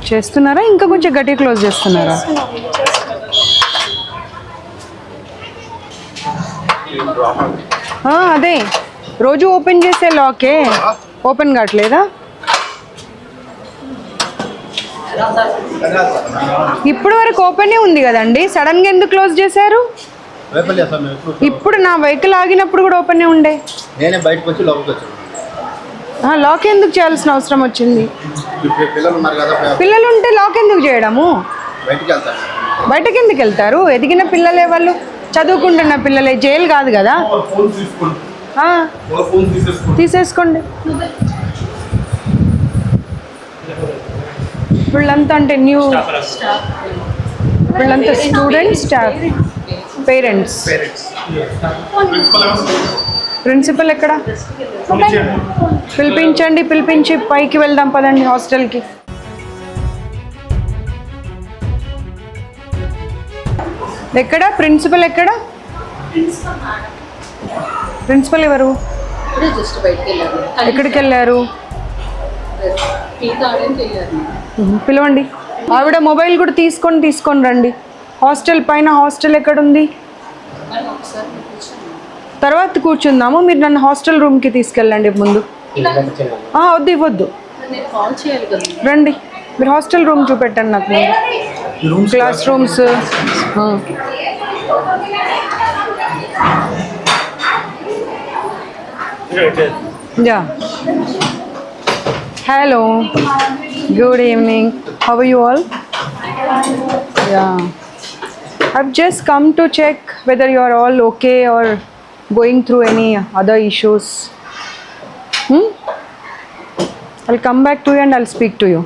చేస్తున్నారా ఇంకా కొంచెం గట్టి క్లోజ్ చేస్తున్నారా? అదే రోజు ఓపెన్ చేసే లాకే ఓపెన్ కావట్లేదా? ఇప్పుడు వరకు ఓపెనే ఉంది కదండి, సడన్ గా ఎందుకు క్లోజ్ చేశారు? ఇప్పుడు నా వెహికల్ ఆగినప్పుడు కూడా ఓపెనే ఉండే. లాక్ ఎందుకు చేయాల్సిన అవసరం వచ్చింది? పిల్లలు ఉంటే లాక్ ఎందుకు చేయడము? బయటకి ఎందుకు వెళ్తారు? ఎదిగిన పిల్లలే, వాళ్ళు చదువుకుంటున్న పిల్లలే, జైలు కాదు కదా. తీసేసుకోండి. వీళ్ళంతా అంటే న్యూ, వీళ్ళంతా స్టూడెంట్స్, స్టాఫ్, పేరెంట్స్. ప్రిన్సిపల్ ఎక్కడ? పిలిపించండి, పిలిపించి పైకి వెళ్దాం పదండి హాస్టల్కి. ఎక్కడ ప్రిన్సిపల్? ఎక్కడ ప్రిన్సిపల్? ఎవరు? ఎక్కడికి వెళ్ళారు? పిలవండి. ఆవిడ మొబైల్ కూడా తీసుకొని రండి. హాస్టల్ పైన, హాస్టల్ ఎక్కడుంది? తర్వాత కూర్చుందాము. మీరు నన్ను హాస్టల్ రూమ్కి తీసుకెళ్ళండి ముందు. వద్దు, ఇవ్వద్దు, రండి. మీరు హాస్టల్ రూమ్ చూపెట్టండి నాకు ముందు. Class rooms. Yeah. Hello. Good evening. How are you all? Yeah. I've just come to check whether you are all okay or going through any other issues. I'll come back to you and I'll speak to you.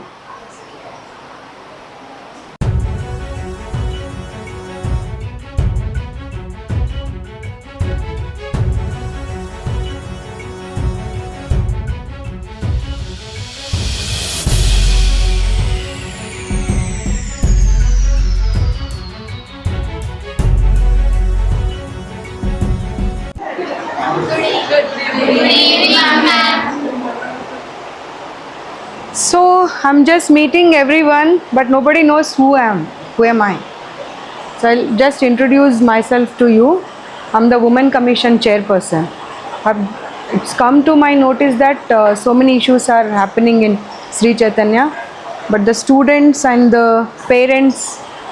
So I'm just meeting everyone, but nobody knows who am I. So I'll just introduce myself to you. I'm the Women Commission chairperson. It's come to my notice that so many issues are happening in Sri Chaitanya, but the students and the parents,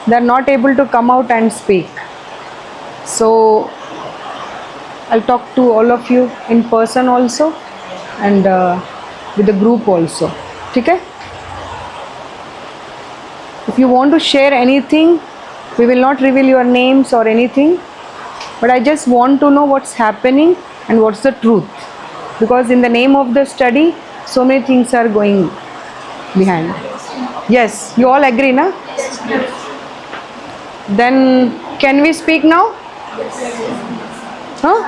they're not able to come out and speak. So I'll talk to all of you in person also, and with the group also. Okay? If you want to share anything, we will not reveal your names or anything, but I just want to know what's happening and what's the truth, because in the name of the study, so many things are going behind. Yes, you all agree, na? Then can we speak now? Huh?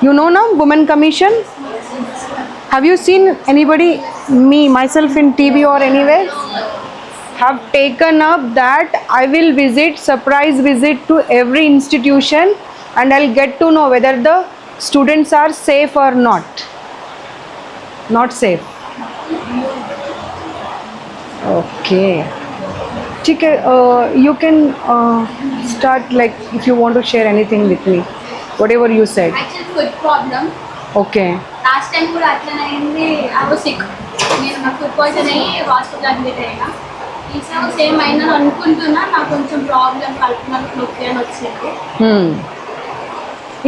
You know now, Women Commission? Have you seen anybody, myself in TV or anywhere? Have taken up that I will surprise visit to every institution, and I'll get to know whether the students are safe or not. Not safe. Okay. You can start, like, if you want to share anything with me, whatever you said. Actually, food problem. Okay. Last time కూడా అట్లనే అయింది. I was sick. నేను నాకు food poison అయ్యి hospital admit అయినా. ఈసారి same అయిందని అనుకుంటున్నా. నాకు కొంచెం ప్రాబ్లం కడుపులో నొప్పి అని వచ్చింది.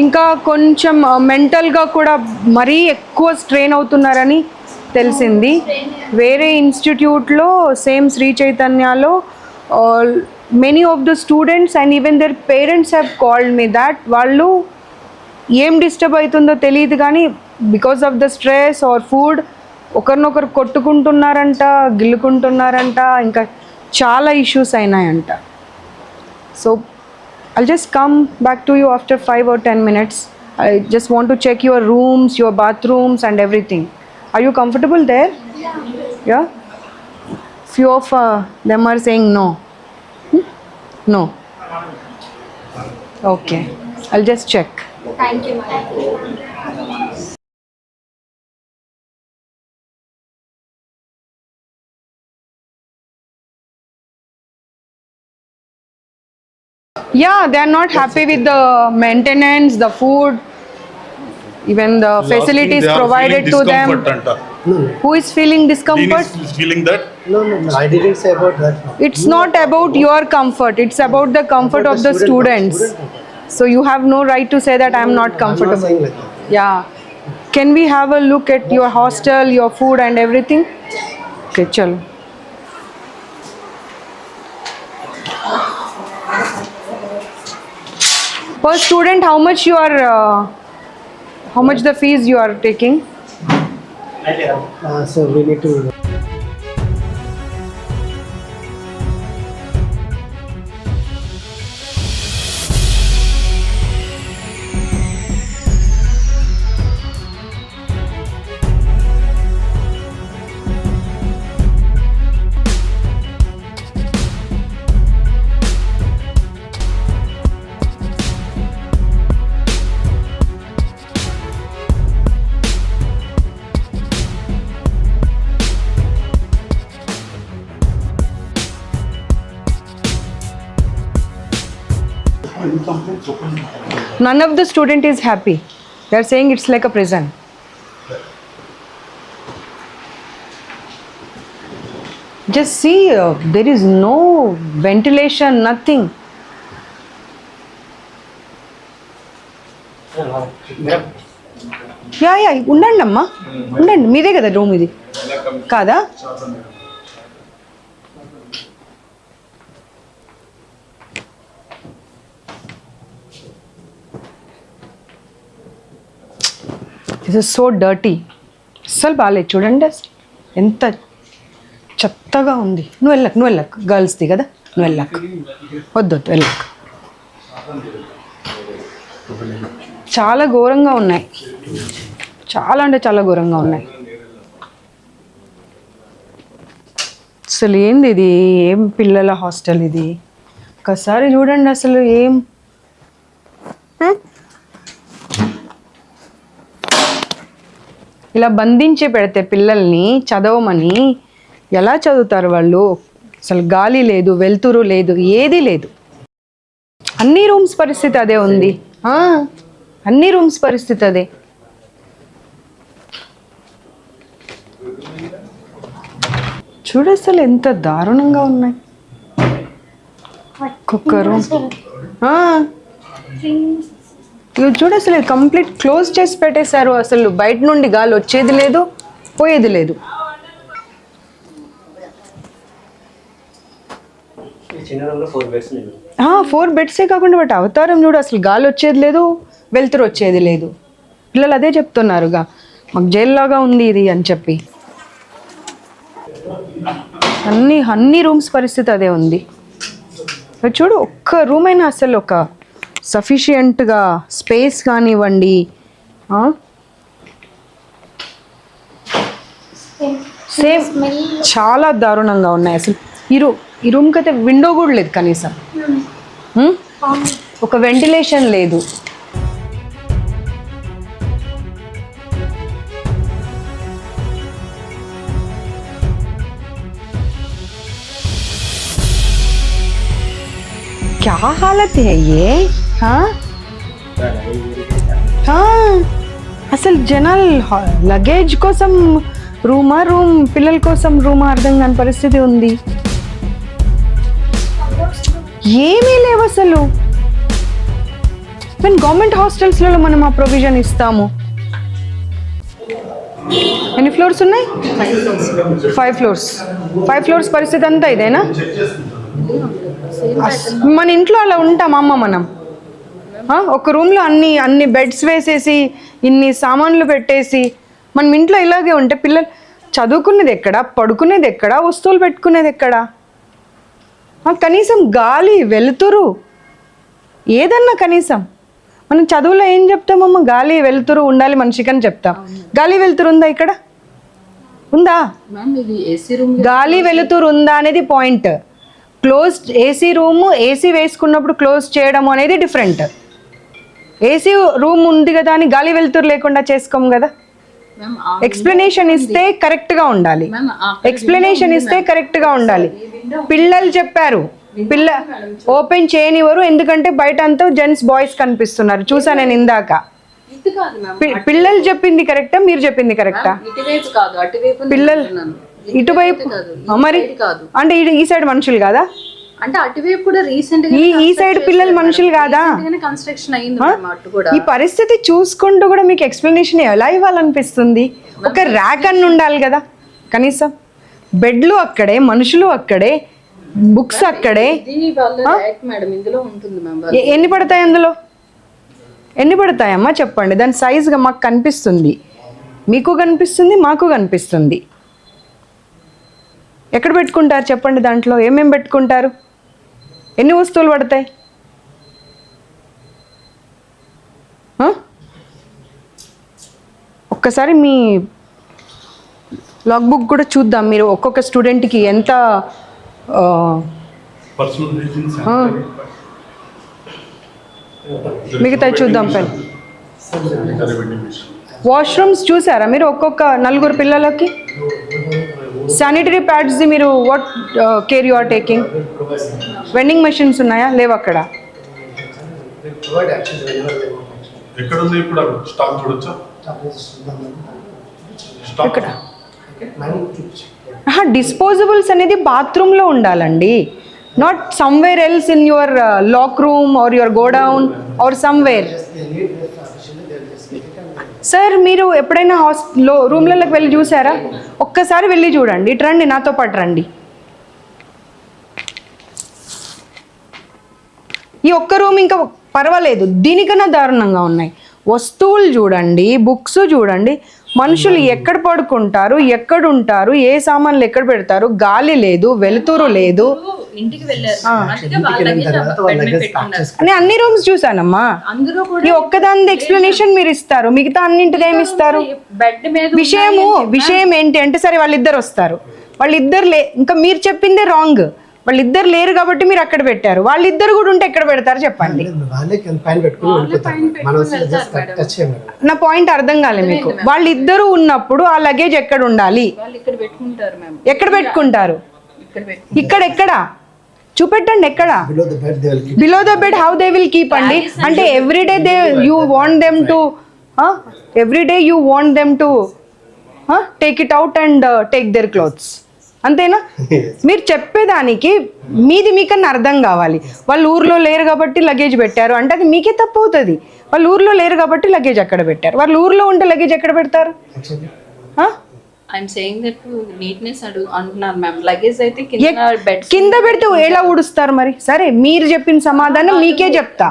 ఇంకా కొంచెం మెంటల్గా కూడా మరీ ఎక్కువ స్ట్రెయిన్ అవుతున్నారని తెలిసింది. వేరే ఇన్స్టిట్యూట్లో, సేమ్ శ్రీ చైతన్యలో, many of the students and even their parents have called me that వాళ్ళు ఏం డిస్టర్బ్ అవుతుందో తెలియదు కానీ because of the stress or food ఒకరినొకరు కొట్టుకుంటున్నారంట, గిల్లుకుంటున్నారంట, ఇంకా చాలా ఇష్యూస్ అయినాయంట. So I'll just come back to you after 5 or 10 minutes. I just want to check your rooms, your bathrooms and everything. Are you comfortable there? Yeah? Few of them are saying no. No. Okay, I'll just check. Thank you madam. Yeah, they are not happy with the maintenance, the food, even the facilities provided to them. Who is feeling discomfort? Is feeling that No, I didn't say about that. It's not about your comfort, it's about the comfort of the students. So you have no right to say that I am not I'm not comfortable. saying like that. Yeah. Can we have a look at your hostel, your food and everything? Okay, chalo. Per student, how much the fees you are taking? So we need to. None of the student is happy. They are saying it's like a prison. Just see, there is no ventilation, nothing. Yeah ఉండండి అమ్మా, ఉండండి. మీదే కదా room ఇది కాదా? This is so dirty. అస్సలు బాగాలేదు చూడండి, ఎంత చెత్తగా ఉంది. నువ్వు వెళ్ళకు గర్ల్స్ది కదా, నువ్వు వెళ్ళకు, వద్దు వెళ్ళకు. చాలా ఘోరంగా ఉన్నాయి, చాలా అంటే చాలా ఘోరంగా ఉన్నాయి. అసలు ఏంది ఇది? ఏం పిల్లల హాస్టల్ ఇది? ఒకసారి చూడండి అసలు ఏం. ఇలా బంధించి పెడితే పిల్లల్ని చదవమని ఎలా చదువుతారు వాళ్ళు? అసలు గాలి లేదు, వెలుతురు లేదు, ఏది లేదు. అన్ని రూమ్స్ పరిస్థితి అదే ఉంది. అన్ని రూమ్స్ పరిస్థితి అదే. చూడు అసలు ఎంత దారుణంగా ఉన్నాయి. ఒక్కొక్క రూమ్ ఇవి చూడు, అసలు కంప్లీట్ క్లోజ్ చేసి పెట్టేశారు. అసలు బయట నుండి గాలి వచ్చేది లేదు, పోయేది లేదు. 4 బెడ్సే కాకుండా బట్ అవతారం చూడు, అసలు గాలి వచ్చేది లేదు, వెలుతురు వచ్చేది లేదు. పిల్లలు అదే చెప్తున్నారుగా, మాకు జైల్లాగా ఉంది ఇది అని చెప్పి. అన్ని రూమ్స్ పరిస్థితి అదే ఉంది. చూడు, ఒక్క రూమ్ అయినా అసలు ఒక సఫిషియంట్గా స్పేస్ కానివ్వండి. సేమ్ చాలా దారుణంగా ఉన్నాయి అసలు. ఈ రూమ్కి అయితే విండో కూడా లేదు కనీసం, ఒక వెంటిలేషన్ లేదు. क्या हालत है ये? అసలు జనాలు లగేజ్ కోసం రూమ్, పిల్లల కోసం రూమ్ అర్థం కాని పరిస్థితి ఉంది. ఏమీ లేవు అసలు. మేము గవర్నమెంట్ హాస్టల్స్లలో మనం ఆ ప్రొవిజన్ ఇస్తాము. ఎన్ని ఫ్లోర్స్ ఉన్నాయి? 5 ఫ్లోర్స్. 5 ఫ్లోర్స్ పరిస్థితి అంతా ఇదేనా? మన ఇంట్లో అలా ఉంటామమ్మ మనం. ఒక రూమ్లో అన్ని బెడ్స్ వేసేసి ఇన్ని సామాన్లు పెట్టేసి మనం ఇంట్లో ఇలాగే ఉంటే పిల్లలు చదువుకునేది ఎక్కడ, పడుకునేది ఎక్కడ, వస్తువులు పెట్టుకునేది ఎక్కడ? కనీసం గాలి, వెలుతురు ఏదన్నా కనీసం. మనం చదువులో ఏం చెప్తామమ్మ? గాలి వెలుతురు ఉండాలి మనిషికి అని చెప్తాం. గాలి వెలుతురు ఉందా ఇక్కడ? ఉందా? గాలి వెలుతురు ఉందా అనేది point. Close AC room AC వేసుకున్నప్పుడు క్లోజ్ చేయడం అనేది డిఫరెంట్. ఏసీ రూమ్ ఉంది కదా అని గాలి వెలుతురు లేకుండా చేసుకోము కదా. ఎక్స్ప్లెనేషన్ ఇస్తే కరెక్ట్గా ఉండాలి. ఎక్స్ప్లెనేషన్ ఇస్తే కరెక్ట్గా ఉండాలి. పిల్లలు చెప్పారు, ఓపెన్ చేయనివ్వరు ఎందుకంటే బయట అంతా జెంట్స్ బాయ్స్ కనిపిస్తున్నారు, చూసా నేను ఇందాక. పిల్లలు చెప్పింది కరెక్టా, మీరు చెప్పింది కరెక్టా? పిల్లలు ఇటువైపు మరి అంటే ఈ సైడ్ మనుషులు కాదా? అంటే అటువైపు కూడా రీసెంట్ ఈ సైడ్ పిల్లలు మనుషులు కాదా? కన్స్ట్రక్షన్ అయింది. ఈ పరిస్థితి చూసుకుంటూ కూడా మీకు ఎక్స్ప్లెనేషన్ ఎలా ఇవ్వాలనిపిస్తుంది? ఒక ర్యాక్ అన్ని ఉండాలి కదా కనీసం. బెడ్లు అక్కడే, మనుషులు అక్కడే, బుక్స్ అక్కడే. మేడం ఇందులో ఉంటుంది మ్యామ్. ఎన్ని పడతాయి అందులో? ఎన్ని పడతాయమ్మా చెప్పండి. దాని సైజుగా మాకు కనిపిస్తుంది, మీకు కనిపిస్తుంది, మాకు కనిపిస్తుంది. ఎక్కడ పెట్టుకుంటారు చెప్పండి? దాంట్లో ఏమేమి పెట్టుకుంటారు? ఎన్ని వస్తువులు పడతాయి? ఒక్కసారి మీ లాగ్ బుక్ కూడా చూద్దాం. మీరు ఒక్కొక్క స్టూడెంట్కి ఎంత మిగతా చూద్దాం. పెన్ వాష్రూమ్స్ చూసారా మీరు? ఒక్కొక్క 4 పిల్లలకి శానిటరీ ప్యాడ్స్ మీరు what care you are taking? Vending machines ఉన్నాయా? లేవు అక్కడ. ఇక్కడ డిస్పోజబుల్స్ అనేది బాత్రూంలో ఉండాలండి, not somewhere else in your lock room or your godown or somewhere. Sir మీరు ఎప్పుడైనా రూమ్లలోకి వెళ్ళి చూసారా? ఒక్కసారి వెళ్ళి చూడండి. ఇటు రండి, నాతో పాటు రండి. ఈ ఒక్క రూమ్ ఇంకా పర్వాలేదు, దీనికన్నా దారుణంగా ఉన్నాయి. వస్తువులు చూడండి, బుక్స్ చూడండి, మనుషులు ఎక్కడ పడుకుంటారు, ఎక్కడ ఉంటారు, ఏ సామాన్లు ఎక్కడ పెడతారు, గాలి లేదు, వెలుతురు లేదు. నేను అన్ని రూమ్స్ చూసానమ్మా. ఈ ఒక్కదాని ఎక్స్ప్లెనేషన్ మీరు ఇస్తారు, మిగతా అన్నింటిది ఏమి ఇస్తారు? విషయం ఏంటి అంటే, సరే వాళ్ళిద్దరు వస్తారు, వాళ్ళిద్దరు ఇంకా మీరు చెప్పిందే రాంగ్. వాళ్ళిద్దరు లేరు కాబట్టి మీరు అక్కడ పెట్టారు. వాళ్ళిద్దరు కూడా ఉంటే ఎక్కడ పెడతారు చెప్పండి? నా పాయింట్ అర్థం కాలేదు మీకు. వాళ్ళిద్దరు ఉన్నప్పుడు ఆ లగేజ్ ఎక్కడ ఉండాలి? ఎక్కడ పెట్టుకుంటారు? ఇక్కడ చూపెట్టండి. ఎక్కడ? Below the bed. How they will keep అండి? అంటే everyday you want them to take it out and take their clothes, అంతేనా? మీరు చెప్పేదానికి మీది మీకన్నా అర్థం కావాలి. వాళ్ళు ఊర్లో లేరు కాబట్టి లగేజ్ పెట్టారు అంటే అది మీకే తప్పు అవుతుంది. వాళ్ళు ఊర్లో లేరు కాబట్టి లగేజ్ అక్కడ పెట్టారు. వాళ్ళు ఊర్లో ఉంటే లగేజ్ ఎక్కడ పెడతారు? కింద పెడితే ఎలా ఊడుస్తారు మరి? సరే మీరు చెప్పిన సమాధానం మీకే చెప్తా.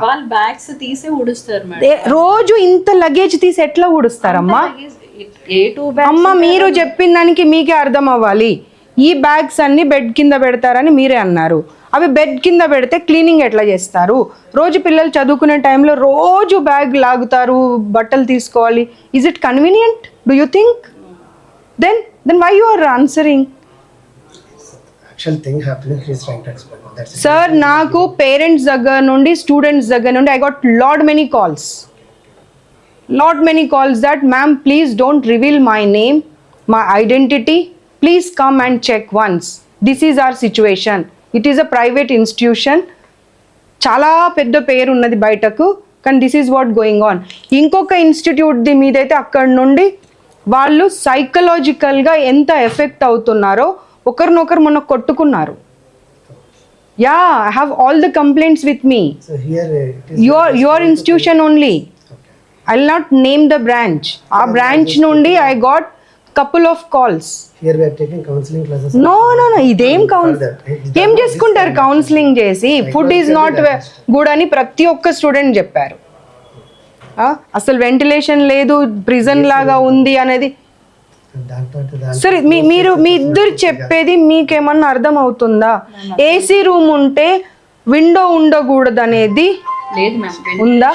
రోజు ఇంత లగేజ్ తీసి ఎట్లా ఊడుస్తారమ్మా? అమ్మ మీరు చెప్పిన దానికి మీకే అర్థం అవ్వాలి. ఈ బ్యాగ్స్ అన్ని బెడ్ కింద పెడతారని మీరే అన్నారు. అవి బెడ్ కింద పెడితే క్లీనింగ్ ఎట్లా చేస్తారు? రోజు పిల్లలు చదువుకునే టైంలో రోజు బ్యాగ్ లాగుతారు, బట్టలు తీసుకోవాలి. Is it convenient? Do you think? then why you are answering? Actual thing happening, he is trying to explain. That's it. Sir, నాకు పేరెంట్స్ దగ్గర నుండి, స్టూడెంట్స్ దగ్గర నుండి I got lot many calls that ma'am please don't reveal my name, my identity, please come and check once. This is our situation. It is a private institution. చాలా పెద్ద పేరు ఉన్నది బయటకు, కానీ this is what going on. ఇంకొక ఇన్స్టిట్యూట్ది మీదైతే అక్కడ నుండి వాళ్ళు సైకలాజికల్గా ఎంత ఎఫెక్ట్ అవుతున్నారో ఒకరినొకరు మొన్న కొట్టుకున్నారు. Yeah, I have all the complaints with me. Your institution only. I will not name the branch. ఆ బ్రాంచ్ నుండి I got couple of calls. Here we are taking counseling classes. No, ఇదేం ఏం చేసుకుంటారు counselling చేసి? Food is not good అని ప్రతి ఒక్క student చెప్పారు. అసలు వెంటిలేషన్ లేదు, ప్రిజన్ లాగా ఉంది అనేది. సరే మీరు మీ ఇద్దరు చెప్పేది మీకేమన్నా అర్థం అవుతుందా? ఏసీ రూమ్ ఉంటే విండో ఉండకూడదు అనేది ఉందా?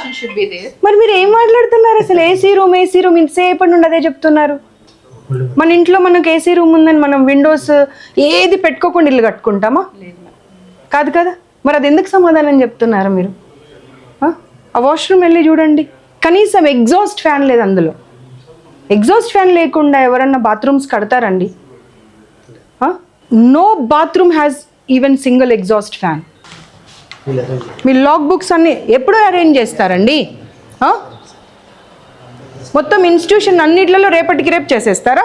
మరి మీరు ఏం మాట్లాడుతున్నారు అసలు? ఏసీ రూమ్ ఇంతసేపటి నుండి అదే చెప్తున్నారు. మన ఇంట్లో మనకు ఏసీ రూమ్ ఉందని మనం విండోస్ ఏది పెట్టుకోకుండా ఇల్లు కట్టుకుంటామా? కాదు కదా, మరి అది ఎందుకు సమాధానం చెప్తున్నారు మీరు? ఆ వాష్రూమ్ వెళ్ళి చూడండి, కనీసం ఎగ్జాస్ట్ ఫ్యాన్ లేదు అందులో. ఎగ్జాస్ట్ ఫ్యాన్ లేకుండా ఎవరన్నా బాత్రూమ్స్ కడతారండి? No bathroom has even single exhaust fan. మీ లాగ్ బుక్స్ అన్నీ ఎప్పుడు అరేంజ్ చేస్తారండి? మొత్తం ఇన్స్టిట్యూషన్ అన్నిట్లలో రేపటికి రేపు చేసేస్తారా?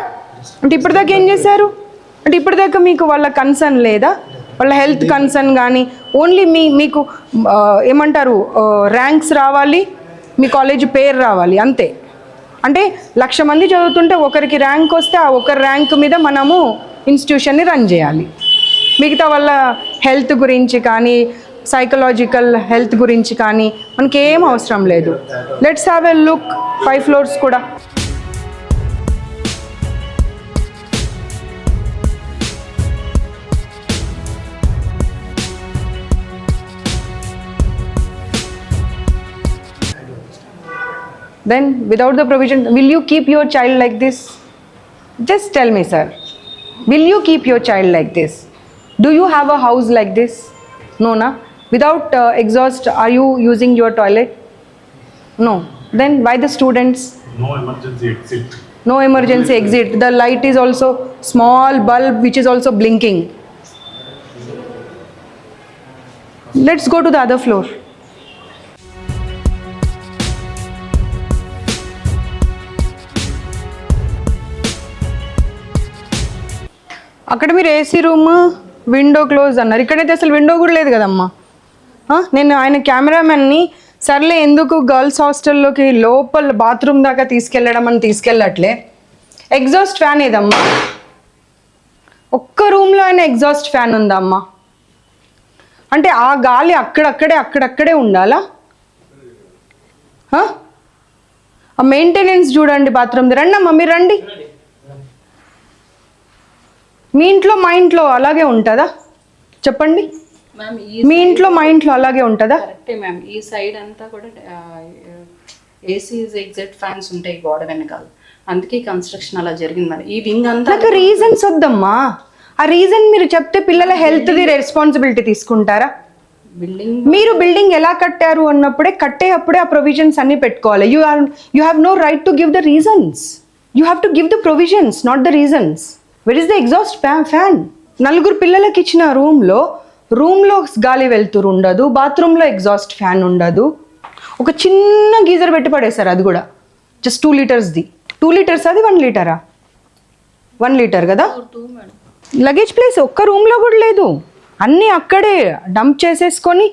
అంటే ఇప్పటిదాకా ఏం చేశారు? అంటే ఇప్పటిదాకా మీకు వాళ్ళ కన్సర్న్ లేదా? వాళ్ళ హెల్త్ కన్సర్న్ కానీ ఓన్లీ మీకు ఏమంటారు ర్యాంక్స్ రావాలి, మీ కాలేజ్ పేరు రావాలి అంతే. అంటే 1,00,000 మంది చదువుతుంటే ఒకరికి ర్యాంక్ వస్తే ఆ ఒకరి ర్యాంక్ మీద మనము ఇన్స్టిట్యూషన్ని రన్ చేయాలి. మిగతా వాళ్ళ హెల్త్ గురించి కానీ సైకలాజికల్ హెల్త్ గురించి కానీ మనకి ఏం అవసరం లేదు. Let's have a look 5 floors కూడా. Then without the provision, will you keep your child like this? Just tell me, sir. Will you keep your child like this? Do you have a house like this? No, na? Without exhaust, are you using your toilet? No. Then why the students? No emergency exit. No emergency exit. The light is also small bulb which is also blinking. Let's go to the other floor. అక్కడ మీరు AC room window close అన్నారు, ఇక్కడైతే అసలు window కూడా లేదు కదమ్మా. నేను ఆయన కెమెరామెన్ని సర్లే ఎందుకు గర్ల్స్ హాస్టల్లోకి లోపల బాత్రూమ్ దాకా తీసుకెళ్ళడం అని తీసుకెళ్ళట్లే. ఎగ్జాస్ట్ ఫ్యాన్ ఏదమ్మా? ఒక్క రూమ్లో అయినా ఎగ్జాస్ట్ ఫ్యాన్ ఉందమ్మా? అంటే ఆ గాలి అక్కడక్కడే ఉండాలా? ఆ మెయింటెనెన్స్ చూడండి బాత్రూమ్. రండి అమ్మా, మీరు రండి. మీ ఇంట్లో మా ఇంట్లో అలాగే ఉంటుందా చెప్పండి? మ్యామ్ మీ ఇంట్లో మా ఇంట్లో అలాగే ఉంటుందా? కరెక్టే మ్యామ్. ఈ సైడ్ అంతా కూడా ఏసీస్ ఎగ్జిట్ ఫ్యాన్స్ ఉంటాయి గోడ వెనకాల, అందుకే కన్స్ట్రక్షన్ అలా జరిగింది. మరి ఈ వింగ్ అంతా నాకు రీజన్స్ వద్దమ్మా. ఆ రీజన్ మీరు చెప్తే పిల్లల హెల్త్ది రెస్పాన్సిబిలిటీ తీసుకుంటారా? మీరు బిల్డింగ్ ఎలా కట్టారు అన్నప్పుడే కట్టేటప్పుడే ఆ ప్రొవిజన్స్ అన్ని పెట్టుకోవాలి. You have no right to give the reasons. You have to give the provisions, not the reasons. Where is the exhaust fan? 4 పిల్లలకి ఇచ్చిన రూమ్లో గాలి వెళ్తురు ఉండదు, బాత్రూంలో ఎగ్జాస్ట్ ఫ్యాన్ ఉండదు. ఒక చిన్న గీజర్ పెట్టి పడేశారు, అది కూడా జస్ట్ 2 లీటర్స్ది. 2 లీటర్స్ అది 1 లీటరా? 1 లీటర్ కదా. లగేజ్ ప్లేస్ ఒక్క రూమ్లో కూడా లేదు. అన్నీ అక్కడే డంప్ చేసేసుకొని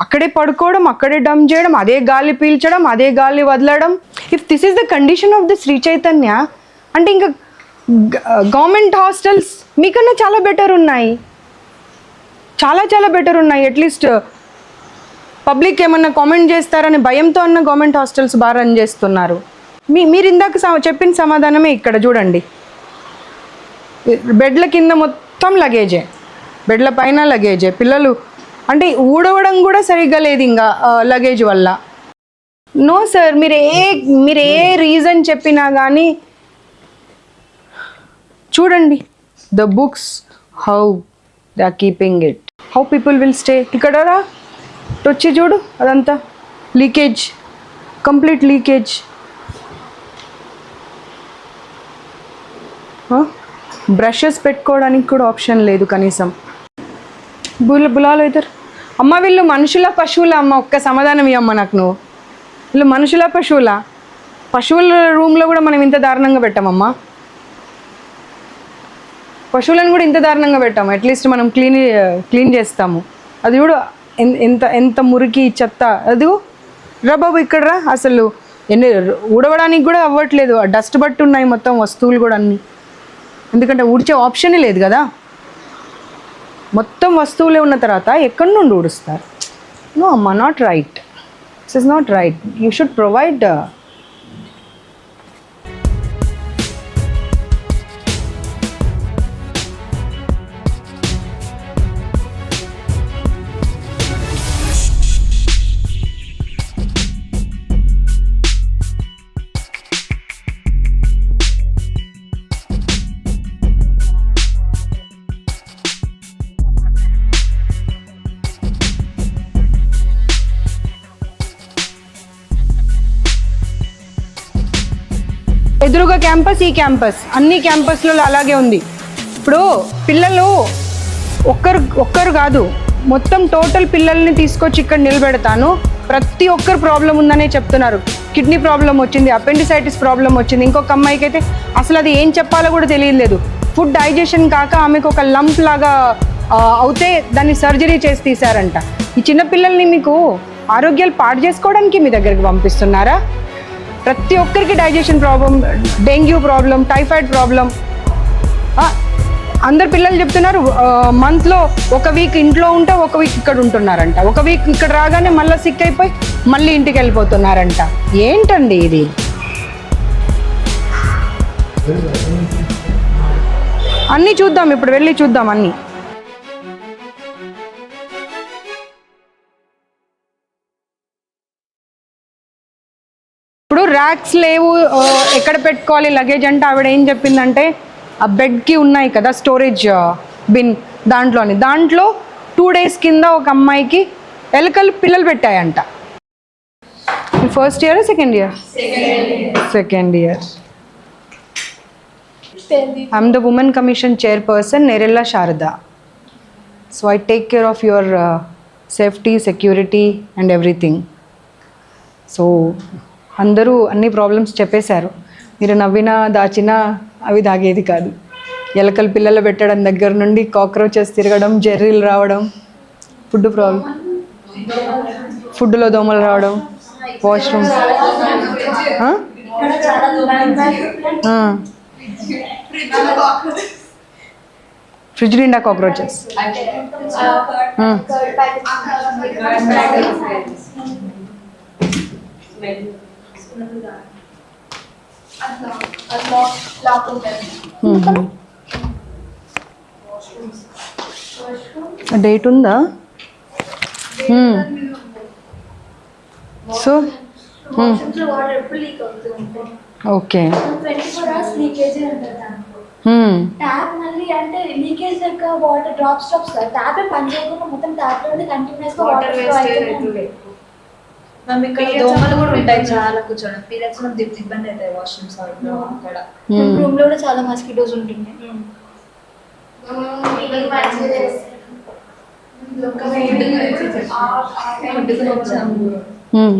అక్కడే పడుకోవడం, అక్కడే డంప్ చేయడం, అదే గాలి పీల్చడం, అదే గాలి వదలడం. If this is the condition of the Shri Chaitanya అంటే ఇంకా గవర్నమెంట్ హాస్టల్స్ మీకన్నా చాలా బెటర్ ఉన్నాయి, చాలా బెటర్ ఉన్నాయి. అట్లీస్ట్ పబ్లిక్ ఏమన్నా కామెంట్ చేస్తారని భయంతో అన్న గవర్నమెంట్ హాస్టల్స్ బాగా రన్ చేస్తున్నారు. మీరు ఇందాక చెప్పిన సమాధానమే ఇక్కడ చూడండి. బెడ్ల కింద మొత్తం లగేజే, బెడ్ల పైన లగేజే. పిల్లలు అంటే ఊడవడం కూడా సరిగ్గా లేదు ఇంకా లగేజ్ వల్ల. నో సార్, మీరు ఏ రీజన్ చెప్పినా కానీ చూడండి the books, how they are keeping it, how people will stay. ఇక్కడ రా వచ్చి చూడు, అదంతా లీకేజ్, కంప్లీట్ లీకేజ్. బ్రషెస్ పెట్టుకోవడానికి కూడా ఆప్షన్ లేదు కనీసం. బులాలు అవుతారు. అమ్మ వీళ్ళు మనుషుల పశువుల? అమ్మ ఒక్క సమాధానం ఇవ్వమ్మ నాకు నువ్వు. వీళ్ళు మనుషుల పశువుల? పశువుల రూమ్లో కూడా మనం ఇంత దారుణంగా పెట్టామమ్మా. పశువులను కూడా ఇంత దారుణంగా పెట్టాము. అట్లీస్ట్ మనం క్లీన్ చేస్తాము. అది కూడా ఎంత మురికి చెత్త. అది రా బాబు ఇక్కడ రా. అసలు ఊడవడానికి కూడా అవ్వట్లేదు, డస్ట్ బట్టి ఉన్నాయి మొత్తం వస్తువులు కూడా అన్నీ. ఎందుకంటే ఊడ్చే ఆప్షనే లేదు కదా, మొత్తం వస్తువులే ఉన్న తర్వాత ఎక్కడి నుండి ఊడుస్తారు? నో అమ్మా, not right. This is not right. You should provide ఎదురుగా క్యాంపస్, ఈ క్యాంపస్, అన్ని క్యాంపస్లలో అలాగే ఉంది. ఇప్పుడు పిల్లలు ఒక్కరు కాదు, మొత్తం టోటల్ పిల్లల్ని తీసుకొచ్చి ఇక్కడ నిలబెడతాను, ప్రతి ఒక్కరు ప్రాబ్లం ఉందనే చెప్తున్నారు. కిడ్నీ ప్రాబ్లం వచ్చింది, అపెండిసైటిస్ ప్రాబ్లం వచ్చింది, ఇంకొక అమ్మాయికి అయితే అసలు అది ఏం చెప్పాలో కూడా తెలియలేదు. ఫుడ్ డైజెషన్ కాక ఆమెకు ఒక లంప్ లాగా అవుతే దాన్ని సర్జరీ చేసి తీశారంట. ఈ చిన్నపిల్లల్ని మీకు ఆరోగ్యాలు పాడు చేసుకోవడానికి మీ దగ్గరికి పంపిస్తున్నారా? ప్రతి ఒక్కరికి digestion problem, dengue problem, typhoid problem. అందరు పిల్లలు చెప్తున్నారు మంత్లో ఒక వీక్ ఇంట్లో ఉంటే ఒక వీక్ ఇక్కడ ఉంటున్నారంట, ఒక వీక్ ఇక్కడ రాగానే మళ్ళీ సిక్ అయిపోయి మళ్ళీ ఇంటికి వెళ్ళిపోతున్నారంట. ఏంటండి ఇది? అన్నీ చూద్దాం, ఇప్పుడు వెళ్ళి చూద్దాం అన్నీ. ఇప్పుడు ర్యాక్స్ లేవు, ఎక్కడ పెట్టుకోవాలి లగేజ్ అంటే ఆవిడ ఏం చెప్పిందంటే ఆ బెడ్కి ఉన్నాయి కదా స్టోరేజ్ బిన్, దాంట్లో 2 days కింద ఒక అమ్మాయికి ఎలకలు పిల్లలు పెట్టాయంట. First year second year? Second year. I'm the women commission chairperson, Nerella Sharada. So I take care of your safety, security and everything. So అందరూ అన్ని ప్రాబ్లమ్స్ చెప్పేశారు. మీరు నవ్వినా దాచినా అవి దాగేది కాదు. ఎలకలు పిల్లలు పెట్టడం దగ్గర నుండి కాక్రోచెస్ తిరగడం, జెర్రీలు రావడం, ఫుడ్ ప్రాబ్లం, ఫుడ్లో దోమలు రావడం, వాష్రూమ్, ఫ్రిడ్జ్ నిండా కాక్రోచెస్. డేట్ ఉందా? So okay. ట్యాప్ మళ్ళీ అంటే లీకేజ్ లెక్క వాటర్ డ్రాప్స్ ట్యాప్ పని చేయకుండా మొత్తం ట్యాప్ లో కంటిన్యూస్ గా వాటర్ అవుతుంది. మేము ఇక్కడ దోమలు కూడా ఉంటాయి చాలా, కూర్చోడం పీరియడ్స్ లో ఇబ్బంది అవుతాయి వాష్రూమ్స్ అక్కడ. రూమ్ లో కూడా చాలా మస్కిటోస్ ఉంటున్నాయి.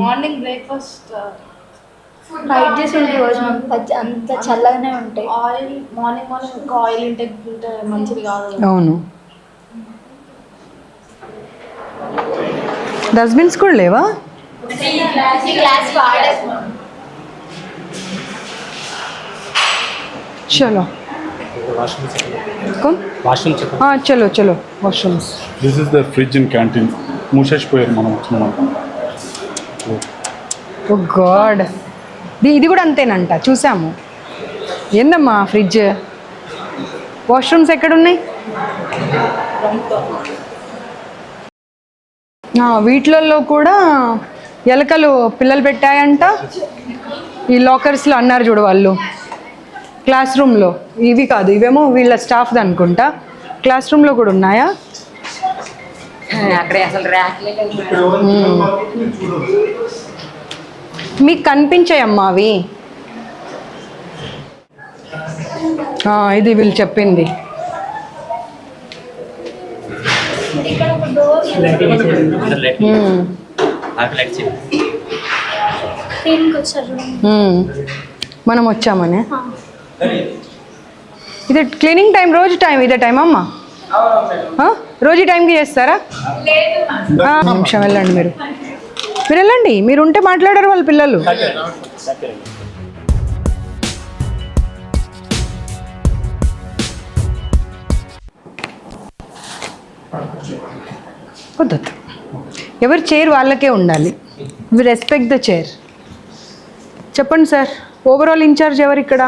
మార్నింగ్ బ్రేక్ఫాస్ట్ ఫైట్ చేసి ఉంటాయి రోజు అంత చల్లగానే ఉంటాయి. ఆయిల్ మార్నింగ్ ఒక ఆయిల్ ఇంటేక్ ఉంటే మంచిది కాదు. అవును. డస్ట్బిన్స్ కూడా లేవా? चलो कौन washroom हाँ चलो चलो washrooms. This is the fridge and canteen. మూసేసిపోయారు మనం వచ్చినామంట. ఓ గాడ్, ఇది కూడా అంతేనంట, చూసాము. ఏందమ్మా ఫ్రిడ్జ్? వాష్రూమ్స్ ఎక్కడున్నాయి? వీటిలలో కూడా ఎలకలు పిల్లలు పెట్టాయంట. ఈ లాకర్స్లో అన్నారు చూడు వాళ్ళు, క్లాస్ రూమ్లో. ఇవి కాదు, ఇవేమో వీళ్ళ స్టాఫ్ది అనుకుంటా. క్లాస్ రూమ్లో కూడా ఉన్నాయా? అక్కడే అసలు ర్యాక్లే మీకు కనిపించాయమ్మా అవి? ఇది వీళ్ళు చెప్పింది. మనం వచ్చామనే. ఇది క్లీనింగ్ టైం, రోజు టైం ఇదే టైం అమ్మా? రోజు టైంకి చేస్తారా? నిమిషం వెళ్ళండి, మీరు వెళ్ళండి. మీరు ఉంటే మాట్లాడారు వాళ్ళ పిల్లలు. వద్దొద్దు, ఎవరి చైర్ వాళ్ళకే ఉండాలి. We respect the chair. చెప్పండి సార్, ఓవరాల్ ఇన్ఛార్జ్ ఎవరు ఇక్కడ?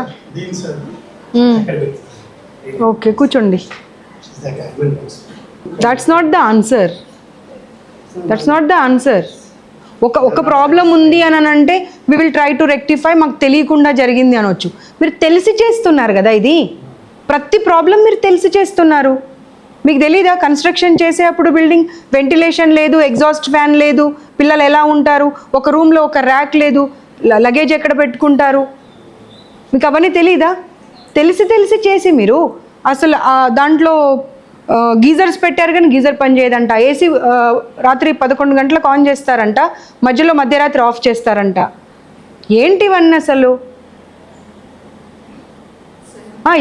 ఓకే, కూర్చోండి. That's not the answer. That's not the answer. ఒక ప్రాబ్లం ఉంది అని అంటే we will try to rectify. మాకు తెలియకుండా జరిగింది అనొచ్చు. మీరు తెలిసి చేస్తున్నారు కదా, ఇది ప్రతి ప్రాబ్లం మీరు తెలిసి చేస్తున్నారు. మీకు తెలీదా? కన్స్ట్రక్షన్ చేసేటప్పుడు బిల్డింగ్ వెంటిలేషన్ లేదు, ఎగ్జాస్ట్ ఫ్యాన్ లేదు, పిల్లలు ఎలా ఉంటారు, ఒక రూమ్లో ఒక ర్యాక్ లేదు, లగేజ్ ఎక్కడ పెట్టుకుంటారు, మీకు అవన్నీ తెలీదా? తెలిసి చేసి మీరు అసలు దాంట్లో గీజర్స్ పెట్టారు కానీ గీజర్ పని చేయదంట. ఏసీ రాత్రి 11 గంటలకు ఆన్ చేస్తారంట, మధ్యరాత్రి ఆఫ్ చేస్తారంట. ఏంటివన్నీ అసలు?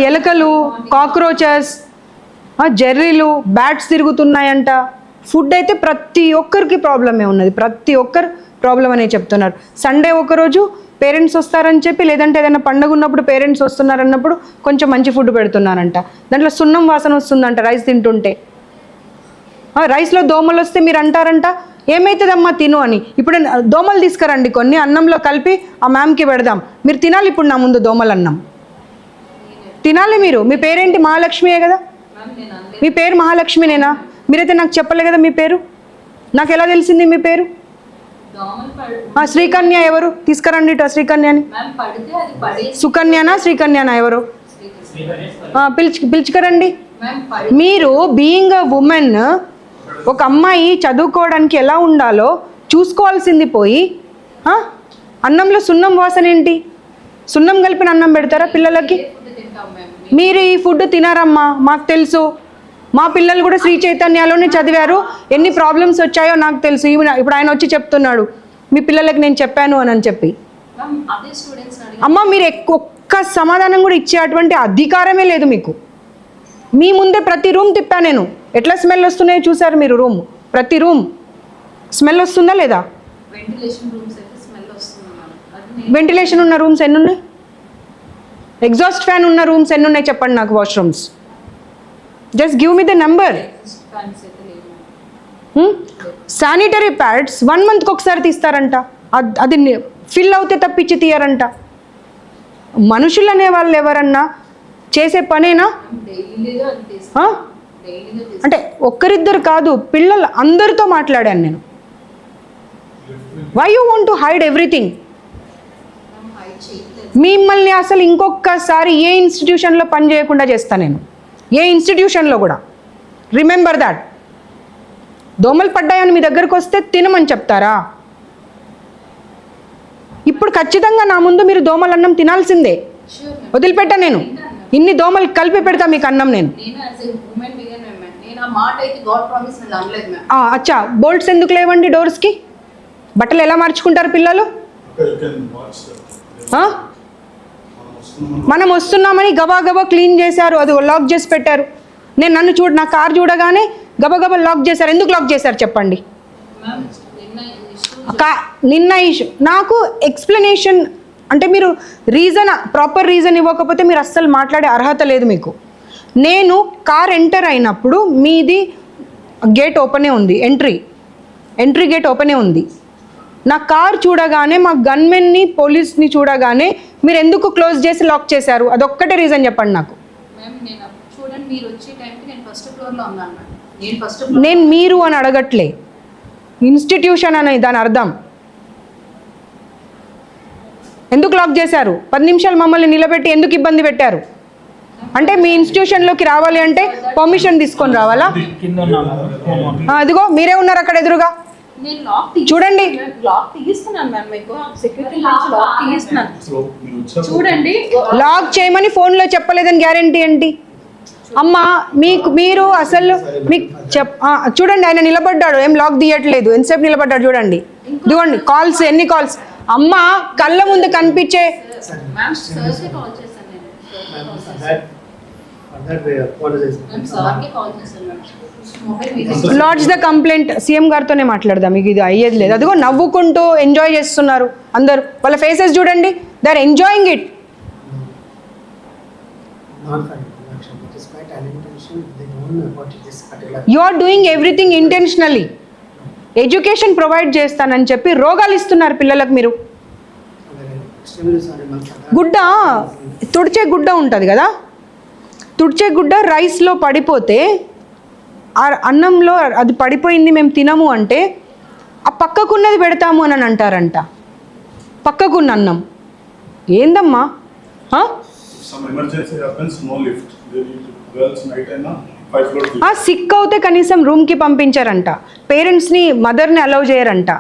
ఎలకలు, కాక్రోచెస్, జెర్రీలు, బ్యాట్స్ తిరుగుతున్నాయంట. ఫుడ్ అయితే ప్రతి ఒక్కరికి ప్రాబ్లమే ఉన్నది, ప్రతి ఒక్కరు ప్రాబ్లం అనే చెప్తున్నారు. సండే ఒకరోజు పేరెంట్స్ వస్తారని చెప్పి, లేదంటే ఏదైనా పండుగ ఉన్నప్పుడు పేరెంట్స్ వస్తున్నారన్నప్పుడు కొంచెం మంచి ఫుడ్ పెడుతున్నారంట. దాంట్లో సున్నం వాసన వస్తుందంట రైస్ తింటుంటే. రైస్లో దోమలు వస్తే మీరు అంటారంట ఏమవుతుందమ్మా తిను అని. ఇప్పుడు దోమలు తీసుకురండి కొన్ని, అన్నంలో కలిపి ఆ మ్యామ్కి పెడదాం. మీరు తినాలి ఇప్పుడు నా ముందు దోమలు అన్నం తినాలి మీరు. మీ పేరేంటి? మహాలక్ష్మియే కదా? మీ పేరు మహాలక్ష్మినేనా? మీరైతే నాకు చెప్పలే కదా మీ పేరు. నాకు ఎలా తెలిసింది మీ పేరు? శ్రీకన్య ఎవరు? తీసుకురండి ఇటు శ్రీకన్యని. సుకన్యనా శ్రీకన్యనా ఎవరు? పిలుచుకరండి. మీరు బీయింగ్ అ ఉమెన్, ఒక అమ్మాయి చదువుకోవడానికి ఎలా ఉండాలో చూసుకోవాల్సింది పోయి అన్నంలో సున్నం వాసన ఏంటి? సున్నం కలిపిన అన్నం పెడతారా పిల్లలకి? మీరు ఈ ఫుడ్ తినారమ్మా, మాకు తెలుసు. మా పిల్లలు కూడా శ్రీ చైతన్యలోనే చదివారు. ఎన్ని ప్రాబ్లమ్స్ వచ్చాయో నాకు తెలుసు. ఇప్పుడు ఆయన వచ్చి చెప్తున్నాడు మీ పిల్లలకి నేను చెప్పాను అని చెప్పి. అమ్మ మీరు ఒక్క సమాధానం కూడా ఇచ్చే అటువంటి అధికారమే లేదు మీకు. మీ ముందే ప్రతి రూమ్ తిప్పా నేను. ఎట్లా స్మెల్ వస్తున్నాయో చూసారు మీరు. రూమ్ ప్రతి రూమ్ స్మెల్ వస్తుందా లేదా? వెంటిలేషన్ ఉన్న రూమ్స్ ఎన్ని ఉన్నాయి? ఎగ్జాస్ట్ ఫ్యాన్ ఉన్న రూమ్స్ ఎన్ని ఉన్నాయి చెప్పండి నాకు? Washrooms just give me the number. Sanitary pads 1 monthకి ఒకసారి తీస్తారంట. అది ఫిల్ అవుతే తప్పించి తీయరంట. మనుషులు అనే వాళ్ళు ఎవరన్నా చేసే పనేనా? అంటే ఒక్కరిద్దరు కాదు, పిల్లలు అందరితో మాట్లాడాను నేను. Why you want to hide everything? మిమ్మల్ని అసలు ఇంకొకసారి ఏ ఇన్స్టిట్యూషన్లో పని చేయకుండా చేస్తాను నేను, ఏ ఇన్స్టిట్యూషన్లో కూడా. Remember that. దోమలు పడ్డాయని మీ దగ్గరకు వస్తే తినమని చెప్తారా? ఇప్పుడు ఖచ్చితంగా నా ముందు మీరు దోమల అన్నం తినాల్సిందే. వదిలిపెట్టా నేను. ఇన్ని దోమలు కలిపి పెడతా మీకు అన్నం నేను. అచ్చా, బోల్ట్స్ ఎందుకు లేవండి డోర్స్కి? బట్టలు ఎలా మార్చుకుంటారు పిల్లలు? మనం వస్తున్నామని గబా క్లీన్ చేశారు, అది లాక్ చేసి పెట్టారు. నన్ను నా కార్ చూడగానే గబా లాక్ చేశారు. ఎందుకు లాక్ చేశారు చెప్పండి? నిన్న ఇష్యూ నాకు ఎక్స్ప్లెనేషన్ అంటే మీరు ప్రాపర్ రీజన్ ఇవ్వకపోతే మీరు అస్సలు మాట్లాడే అర్హత లేదు మీకు. నేను కార్ ఎంటర్ అయినప్పుడు మీది గేట్ ఓపెనే ఉంది, ఎంట్రీ గేట్ ఓపెనే ఉంది. నా కార్ చూడగానే మా గన్మెన్ని పోలీస్ని చూడగానే మీరు ఎందుకు క్లోజ్ చేసి లాక్ చేశారు? అదొక్కటే రీజన్ చెప్పండి నాకు. నేను మీరు అని అడగట్లే, ఇన్స్టిట్యూషన్ అని దాని అర్థం. ఎందుకు లాక్ చేశారు? 10 నిమిషాలు మమ్మల్ని నిలబెట్టి ఎందుకు ఇబ్బంది పెట్టారు? అంటే మీ ఇన్స్టిట్యూషన్లోకి రావాలి అంటే పర్మిషన్ తీసుకొని రావాలా? అదిగో మీరే ఉన్నారు అక్కడ ఎదురుగా, చూడండి. చూడండి, లాక్ చేయమని ఫోన్లో చెప్పలేదని గ్యారంటీ ఏంటి? అమ్మా మీరు అసలు మీకు చూడండి, ఆయన నిలబడ్డాడు, ఏం లాక్ తీయట్లేదు. ఎంతసేపు నిలబడ్డాడు చూడండి. ఇదిగోండి కాల్స్, ఎన్ని కాల్స్. అమ్మ కళ్ళ ముందు కనిపించే లాడ్జ్ ద కంప్లైంట్. సీఎం గారితోనే మాట్లాడదాం, మీకు ఇది అయ్యేది లేదు. అదిగో నవ్వుకుంటూ ఎంజాయ్ చేస్తున్నారు అందరు. వాళ్ళ ఫేసెస్ చూడండి, they are enjoying it. You are doing everything intentionally. Education provide చేస్తానని చెప్పి రోగాలు ఇస్తున్నారు పిల్లలకు మీరు. గుడ్డ, తుడిచే గుడ్డ ఉంటుంది కదా, తుడిచే గుడ్డ రైస్లో పడిపోతే ఆ అన్నంలో అది పడిపోయింది మేము తినము అంటే ఆ పక్కకున్నది పెడతాము అని అంటారంట. పక్కకున్న అన్నం ఏందమ్మా? సిక్ అవుతే కనీసం రూమ్కి పంపించారంట. పేరెంట్స్ని, మదర్ని అలౌ చేయరంట.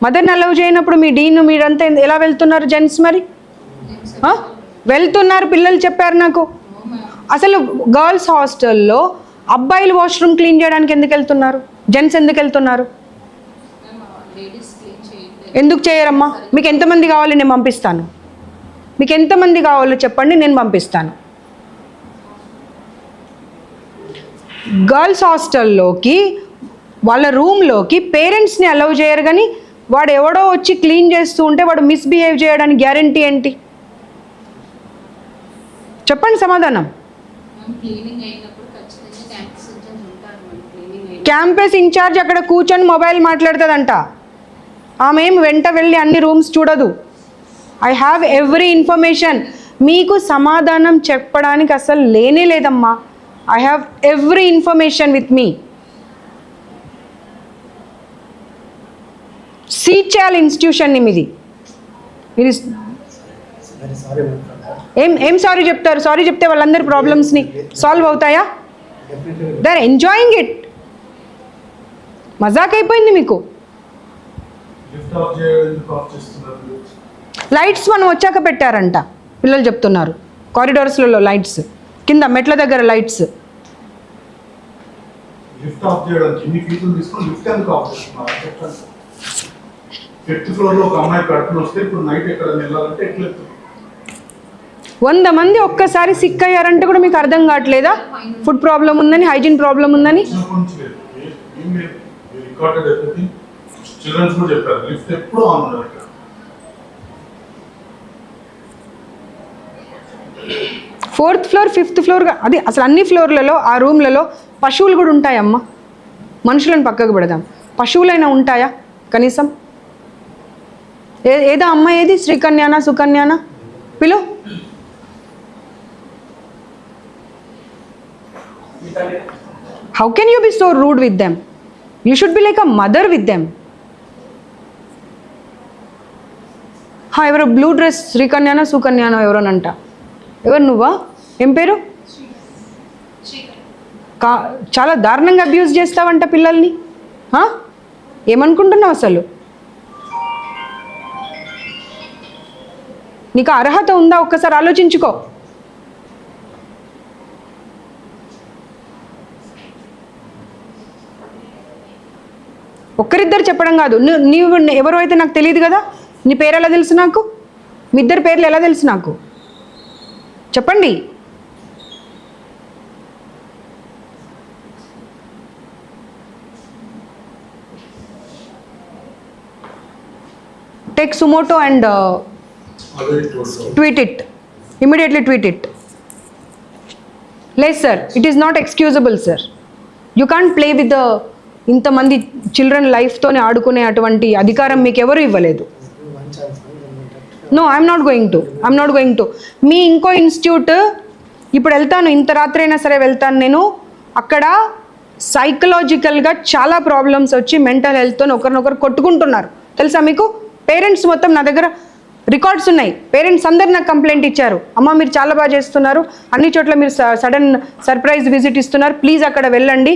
మదర్ని అలౌ చేయనప్పుడు మీ డీన్ మీరంతా ఎలా వెళ్తున్నారు జెంట్స్? మరి వెళ్తున్నారు పిల్లలు చెప్పారు నాకు. అసలు గర్ల్స్ హాస్టల్లో అబ్బాయిలు వాష్రూమ్ క్లీన్ చేయడానికి ఎందుకు వెళ్తున్నారు? జెంట్స్ ఎందుకు వెళ్తున్నారు? ఎందుకు చేయరమ్మా? మీకు ఎంతమంది కావాలి నేను పంపిస్తాను. మీకు ఎంతమంది కావాలో చెప్పండి, నేను పంపిస్తాను. గర్ల్స్ హాస్టల్లోకి వాళ్ళ రూమ్లోకి పేరెంట్స్ని అలౌ చేయరు, కానీ వాడు ఎవడో వచ్చి క్లీన్ చేస్తూ ఉంటే వాడు మిస్బిహేవ్ చేయడానికి గ్యారంటీ ఏంటి? చెప్పండి సమాధానం. క్యాంపస్ ఇన్ఛార్జ్ అక్కడ కూర్చొని మొబైల్ మాట్లాడుతుందంట. ఆమె ఏం వెంట వెళ్ళి అన్ని రూమ్స్ చూడదు. I have every information. మీకు సమాధానం చెప్పడానికి అసలు లేనే లేదమ్మా. I have every information with me. Seat చేయాలి ఇన్స్టిట్యూషన్ని మీది. మీరు Very sorry ma'am for that. ఏం సారీ చెప్తారు? సారీ చెప్తే వాళ్ళందరి ప్రాబ్లమ్స్ని సాల్వ్ అవుతాయా? Definitely. They are enjoying it. మజాక్ అయిపోయింది మీకు. లైట్స్ మనం వచ్చాక పెట్టారంట పిల్లలు చెప్తున్నారు. కారిడార్స్లలో లైట్స్, కింద మెట్ల దగ్గర లైట్స్. లిఫ్ట్ ఆఫ్ చేయడానికి ఇన్ని ఫీజులు తీసుకొని లిఫ్ట్ ఎందుకు ఆఫ్ చేస్తున్నారు చెప్పండి. 5th ఫ్లోర్ లో ఒక అమ్మాయి కడుపుని వస్తే ఇప్పుడు నైట్ ఎక్కడ వెళ్ళాలంటే ఎట్లా 100 మంది ఒక్కసారి సిక్ అయ్యారంటే కూడా మీకు అర్థం కావట్లేదా? ఫుడ్ ప్రాబ్లం ఉందని, హైజీన్ ప్రాబ్లం ఉందని. Recorded everything. చిల్డ్రన్స్ కూడా చెప్పారు లిఫ్ట్ ఎప్పుడు ఆన్ ఉండదు ఇక్కడ. ఫోర్త్ ఫ్లోర్, 5th ఫ్లోర్, అది అసలు అన్ని ఫ్లోర్లలో ఆ రూమ్లలో పశువులు కూడా ఉంటాయమ్మా. మనుషులను పక్కకు పెడదాం, పశువులైనా ఉంటాయా కనీసం? ఏదో అమ్మ ఏది శ్రీకన్యానా సుకన్యానా పిలు. How can you be so rude with them? You should be like a mother with them. ఎవరో బ్లూ డ్రెస్ శ్రీకన్యానా సుకన్యానో ఎవరోనంట. ఎవరు నువ్వా? ఏం పేరు? చాలా దారుణంగా అబ్యూజ్ చేస్తావంట పిల్లల్ని. ఏమనుకుంటున్నావు అసలు? నీకు అర్హత ఉందా? ఒక్కసారి ఆలోచించుకో. ఒక్కరిద్దరు చెప్పడం కాదు, నీవు ఎవరు అయితే నాకు తెలియదు కదా. నీ పేరు ఎలా తెలుసు నాకు? మీ ఇద్దరు పేర్లు ఎలా తెలుసు నాకు? చెప్పండి. Take suo motu and tweet it. Immediately tweet it. లేదు sir, it is not excusable sir. You can't play with the ఇంతమంది చిల్డ్రన్ లైఫ్తోనే ఆడుకునే అటువంటి అధికారం మీకు ఎవరు ఇవ్వలేదు. One chance, ma'am, then we'll have to- నో, ఐఎమ్ నాట్ గోయింగ్ టు. మీ ఇంకో ఇన్స్టిట్యూట్ ఇప్పుడు వెళ్తాను, ఇంత రాత్రి అయినా సరే వెళ్తాను నేను. అక్కడ సైకలాజికల్గా చాలా ప్రాబ్లమ్స్ వచ్చి మెంటల్ హెల్త్తో ఒకరినొకరు కొట్టుకుంటున్నారు తెలుసా మీకు? పేరెంట్స్ మొత్తం నా దగ్గర రికార్డ్స్ ఉన్నాయి. పేరెంట్స్ అందరు నాకు కంప్లైంట్ ఇచ్చారు, అమ్మ మీరు చాలా బాగా చేస్తున్నారు, అన్ని చోట్ల మీరు సడన్ సర్ప్రైజ్ విజిట్ ఇస్తున్నారు, ప్లీజ్ అక్కడ వెళ్ళండి,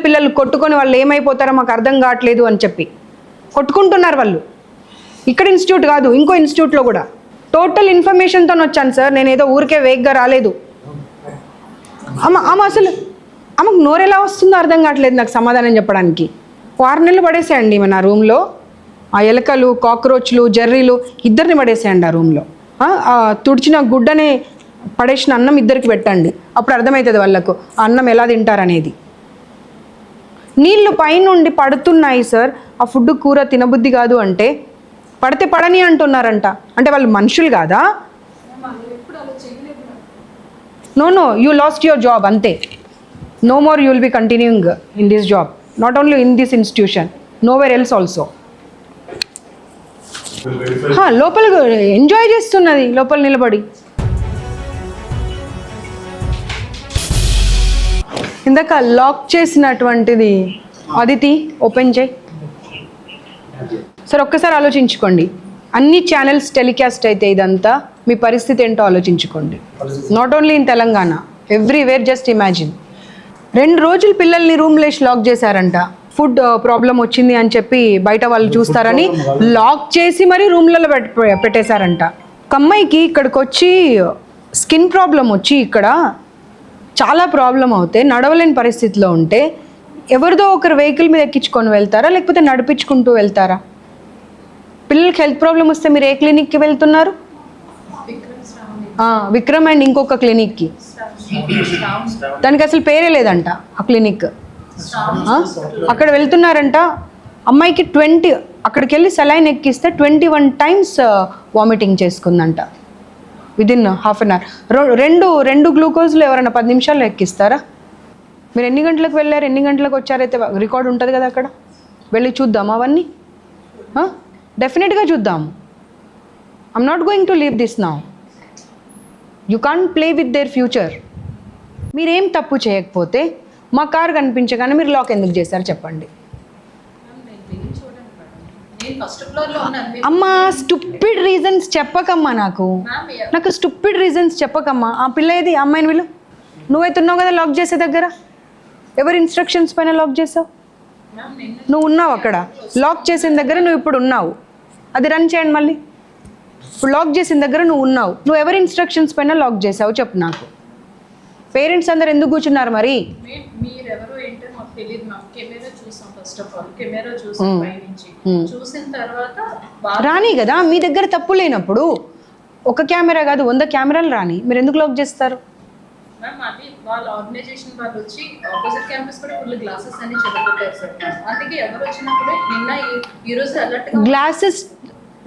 పిల్లలు కొట్టుకొని వాళ్ళు ఏమైపోతారో మాకు అర్థం కావట్లేదు అని చెప్పి కొట్టుకుంటున్నారు వాళ్ళు. ఇక్కడ ఇన్స్టిట్యూట్ కాదు, ఇంకో ఇన్స్టిట్యూట్లో కూడా. టోటల్ ఇన్ఫర్మేషన్తో వచ్చాను సార్, నేను ఏదో ఊరికే వేగ్గా రాలేదు. అమ్మ అసలు ఆమెకు నోరెలా వస్తుందో అర్థం కావట్లేదు నాకు సమాధానం చెప్పడానికి. 6 నెలలు పడేసేయండి మన రూమ్లో. ఆ ఎలకలు, కాక్రోచ్లు, జర్రీలు ఇద్దరిని పడేసేయండి ఆ రూమ్లో. తుడిచిన గుడ్డనే పడేసిన అన్నం ఇద్దరికి పెట్టండి, అప్పుడు అర్థమవుతుంది వాళ్ళకు ఆ అన్నం ఎలా తింటారనేది. నీళ్ళు పైనుండి పడుతున్నాయి సార్, ఆ ఫుడ్ కూర తినబుద్ధి కాదు అంటే పడితే పడని అంటున్నారంట. అంటే వాళ్ళు మనుషులు కాదా? No, you lost your job అంతే. No more you will be continuing in this job, not only in this institution, nowhere else also. లోపల ఎంజాయ్ చేస్తున్నది లోపల నిలబడి. ఇందాక లాక్ చేసినటువంటిది అదితి ఓపెన్ చేయి సార్. ఒక్కసారి ఆలోచించుకోండి, అన్ని ఛానల్స్ టెలికాస్ట్ అయితే ఇదంతా మీ పరిస్థితి ఏంటో ఆలోచించుకోండి. Not only in Telangana, everywhere. Just imagine. 2 రోజులు పిల్లల్ని రూమ్లో లాక్ చేశారంట. ఫుడ్ ప్రాబ్లం వచ్చింది అని చెప్పి బయట వాళ్ళు చూస్తారని లాక్ చేసి మరీ రూమ్లలో పెట్టేశారంట. ఒక అమ్మాయికి ఇక్కడికి వచ్చి స్కిన్ ప్రాబ్లం వచ్చి ఇక్కడ చాలా ప్రాబ్లం అవుతే నడవలేని పరిస్థితిలో ఉంటే ఎవరిదో ఒకరు వెహికల్ మీద ఎక్కించుకొని వెళ్తారా లేకపోతే నడిపించుకుంటూ వెళ్తారా? పిల్లలకి హెల్త్ ప్రాబ్లం వస్తే మీరు ఏ క్లినిక్కి వెళ్తున్నారు? విక్రమ్ అండ్ ఇంకొక క్లినిక్కి. దానికి అసలు పేరే లేదంట ఆ క్లినిక్. అక్కడ వెళ్తున్నారంట. అమ్మాయికి 20 అక్కడికి వెళ్ళి సెలైన్ ఎక్కిస్తే 21 times వామిటింగ్ చేసుకుందంట విదిన్ హాఫ్ అన్ అవర్. రెండు గ్లూకోజ్లు ఎవరైనా 10 నిమిషాల్లో ఎక్కిస్తారా? మీరు ఎన్ని గంటలకు వెళ్ళారు, ఎన్ని గంటలకు వచ్చారైతే రికార్డు ఉంటుంది కదా అక్కడ. వెళ్ళి చూద్దాం అవన్నీ, డెఫినెట్గా చూద్దాం. I'm not going to leave this now. You can't play with their future. మీరేం తప్పు చేయకపోతే మా కారు కనిపించగానే మీరు లాక్ ఎందుకు చేశారు చెప్పండి. అమ్మా స్టూపిడ్ రీజన్స్ చెప్పకమ్మా, నాకు స్టూపిడ్ రీజన్స్ చెప్పకమ్మా. ఆ పిల్ల ఏది, అమ్మాయిని వీళ్ళు నువ్వైతే ఉన్నావు కదా లాక్ చేసే దగ్గర. ఎవరి ఇన్స్ట్రక్షన్స్ పైన లాక్ చేసావు? నువ్వు ఉన్నావు అక్కడ లాక్ చేసిన దగ్గర, నువ్వు ఇప్పుడు ఉన్నావు. అది రన్ చేయండి మళ్ళీ. ఇప్పుడు లాక్ చేసిన దగ్గర నువ్వు ఉన్నావు. నువ్వు ఎవరి ఇన్స్ట్రక్షన్స్ పైన లాక్ చేసావు చెప్పు నాకు. పేరెంట్స్ అందరు ఎందుకు కూర్చున్నారు మరి? మీరెవరో ఏంటో మాకు తెలియదు మ్యామ్. కెమెరా చూసాం, ఫస్ట్ ఆఫ్ ఆల్ కెమెరా చూసాం పైనుంచి. చూసిన తర్వాత రాని కదా మీ దగ్గర తప్పు లేనప్పుడు. ఒక కెమెరా కాదు 100 కెమెరాలు రాని, మీరు ఎందుకు లాక్ చేస్తారు? మ్యామ్ అది వాళ్ళ ఆర్గనైజేషన్ వాళ్ళు వచ్చి ఆపోజిట్ క్యాంపస్ కూడా ఫుల్ గ్లాసెస్ అన్ని చెదగొట్టారు సార్. అందుకే ఎవరు వచ్చినప్పుడు నిన్న ఈ రోజు అలర్ట్ గ్లాసెస్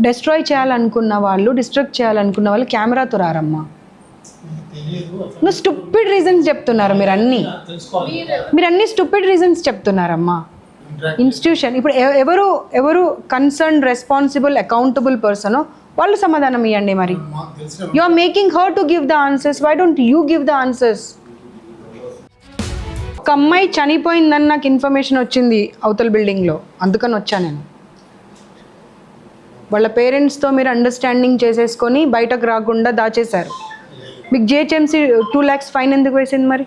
డిస్ట్రాయ్ చేయాలనుకున్న వాళ్ళు, డిస్ట్రక్ట్ చేయాలనుకున్న వాళ్ళు కెమెరాతో రారమ్మా. నువ్వు స్టూపిడ్ రీజన్స్ చెప్తున్నారు మీరు అన్ని స్టూపిడ్ రీజన్స్ చెప్తున్నారమ్మా. ఇన్స్టిట్యూషన్ ఇప్పుడు ఎవరు కన్సర్న్, రెస్పాన్సిబుల్, అకౌంటబుల్ పర్సనో వాళ్ళు సమాధానం ఇవ్వండి. మరి you are making her to give the answers. Why don't you give the answers? ఒక అమ్మాయి చనిపోయిందని నాకు ఇన్ఫర్మేషన్ వచ్చింది అవతల బిల్డింగ్లో, అందుకని వచ్చా నేను. వాళ్ళ పేరెంట్స్తో మీరు అండర్స్టాండింగ్ చేసేసుకొని బయటకు రాకుండా దాచేశారు. మీకు జిహెచ్ఎంసీ 2 lakhs ఫైన్ ఎందుకు వేసింది మరి?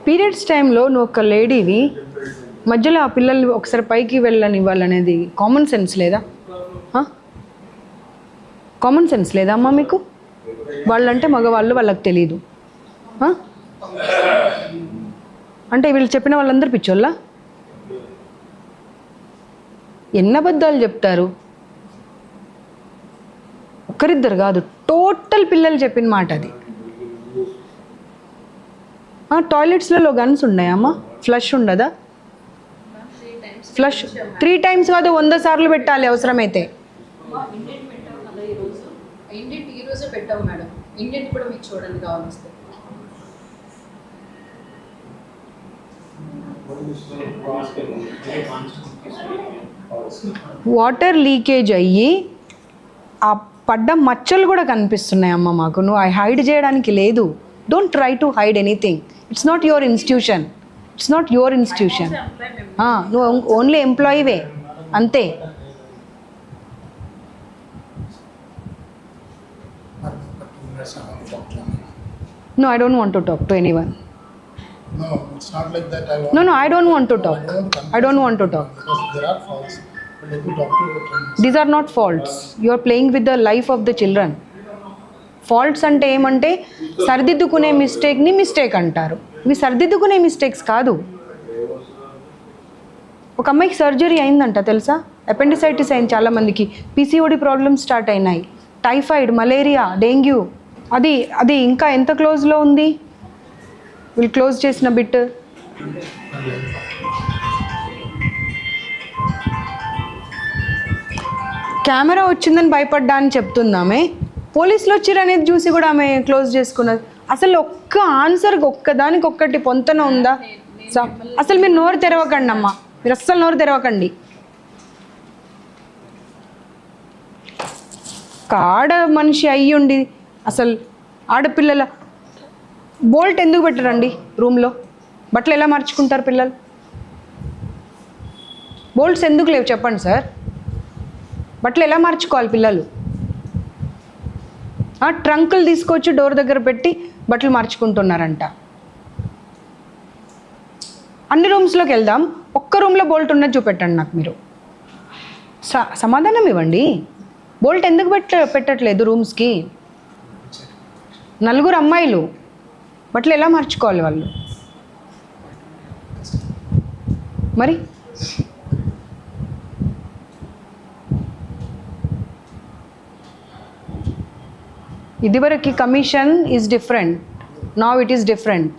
పీరియడ్స్ టైంలో నువ్వు ఒక లేడీవి, మధ్యలో ఆ పిల్లల్ని ఒకసారి పైకి వెళ్ళనివ్వాలనేది కామన్ సెన్స్ లేదా? కామన్ సెన్స్ లేదా అమ్మా మీకు? వాళ్ళంటే మగవాళ్ళు, వాళ్ళకి తెలీదు. అంటే వీళ్ళు చెప్పిన వాళ్ళందరూ పిచ్చోళ్ళా? ఎన్ని అబద్ధాలు చెప్తారు? ఒక్కరిద్దరు కాదు, టోటల్ పిల్లలు చెప్పిన మాట అది. టాయిలెట్స్లలో గన్స్ ఉన్నాయమ్మా? ఫ్లష్ ఉండదా? ఫ్లష్ 3 times కాదు 100 సార్లు పెట్టాలి అవసరమైతే. ఇండెంట్ ఈ రోజు పెట్టావు మేడం. ఇండెంట్ కూడా మీకు చూడండి కావాల్సి. వాటర్ లీకేజ్ అయ్యి ఆ పడ్డ మచ్చలు కూడా కనిపిస్తున్నాయమ్మా మాకు. నువ్వు హైడ్ చేయడానికి లేదు. Don't try to hide anything. It's not your institution. నువ్వు ఓన్లీ ఎంప్లాయీవే అంతే. No, I don't want to talk to anyone. No, it's not like that. No, I don't want to talk. I don't want to talk. Because there are faults. But let me talk to your friends. These are not faults. You are playing with the life of the children. Faults అంటే ఏమంటే సరిదిద్దుకునే మిస్టేక్ని mistake అంటారు. ఇవి సరిదిద్దుకునే mistakes కాదు. ఒక అమ్మాయికి surgery అయిందంట తెలుసా? Appendicitis అయింది చాలామందికి. పీసీఓడి ప్రాబ్లమ్స్ స్టార్ట్ అయినాయి. Typhoid, malaria, dengue. అది ఇంకా ఎంత క్లోజ్లో ఉంది? వీళ్ళు క్లోజ్ చేసిన బిట్. కెమెరా వచ్చిందని భయపడ్డా అని చెప్తుందామే. పోలీసులు వచ్చిర్రు అనేది చూసి కూడా ఆమె క్లోజ్ చేసుకున్నది. అసలు ఒక్క ఆన్సర్కి ఒక్కదానికి ఒక్కటి పొంతన ఉందా? అసలు మీరు నోరు తెరవకండి అమ్మా, మీరు అస్సలు నోరు తెరవకండి. ఒక ఆడ మనిషి అయ్యుండి అసలు ఆడపిల్లల బోల్ట్ ఎందుకు పెట్టరండి రూమ్లో? బట్టలు ఎలా మార్చుకుంటారు పిల్లలు? బోల్ట్స్ ఎందుకు లేవు చెప్పండి సార్? బట్టలు ఎలా మార్చుకోవాలి పిల్లలు? ట్రంకులు తీసుకొచ్చి డోర్ దగ్గర పెట్టి బట్టలు మార్చుకుంటున్నారంట. అన్ని రూమ్స్లోకి వెళ్దాం, ఒక్క రూమ్లో బోల్ట్ ఉన్నది చూపెట్టండి నాకు మీరు. సమాధానం ఇవ్వండి. బోల్ట్ ఎందుకు పెట్టట్లేదు రూమ్స్కి? 4 అమ్మాయిలు బట్లు ఎలా మార్చుకోవాలి వాళ్ళు మరి? ఇదివరకు commission is different, now it is different.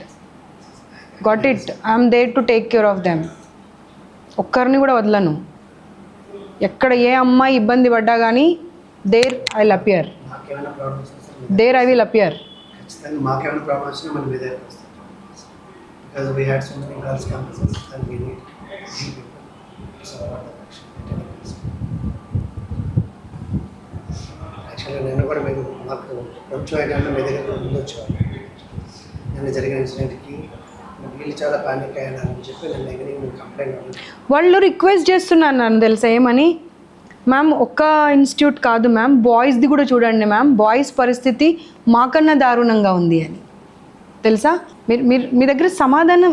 Got it. I'm there to take care of them. ఒక్కరిని కూడా వదలను. ఎక్కడ ఏ అమ్మాయి ఇబ్బంది పడ్డా కానీ దేర్ ఐ విల్ అపియర్, మాకేమైనా ప్రాబ్లమ్స్ వస్తే దేర్ ఐ విల్ అపియర్. ఖచ్చితంగా మాకేమైనా ప్రాబ్లమ్స్ వచ్చినా మనం మీ దగ్గరికి వస్తాం. Because we had so many girls campuses and we need యాక్చువల్గా నేను కూడా మీరు మాకు కొంచెం అయినా మీ దగ్గర ముందు వచ్చేవాళ్ళు. నిన్న జరిగిన ఇన్సిడెంట్కి వీళ్ళు చాలా పానిక్ అయ్యానని చెప్పి నేను ఈవినింగ్ కంప్లైంట్ వాళ్ళు రిక్వెస్ట్ చేస్తున్నాను నన్ను తెలుసా ఏమని, మ్యామ్ ఒక్క ఇన్స్టిట్యూట్ కాదు మ్యామ్, బాయ్స్ది కూడా చూడండి మ్యామ్, బాయ్స్ పరిస్థితి మాకన్నా దారుణంగా ఉంది అని. తెలుసా? మీరు మీరు మీ దగ్గర సమాధానం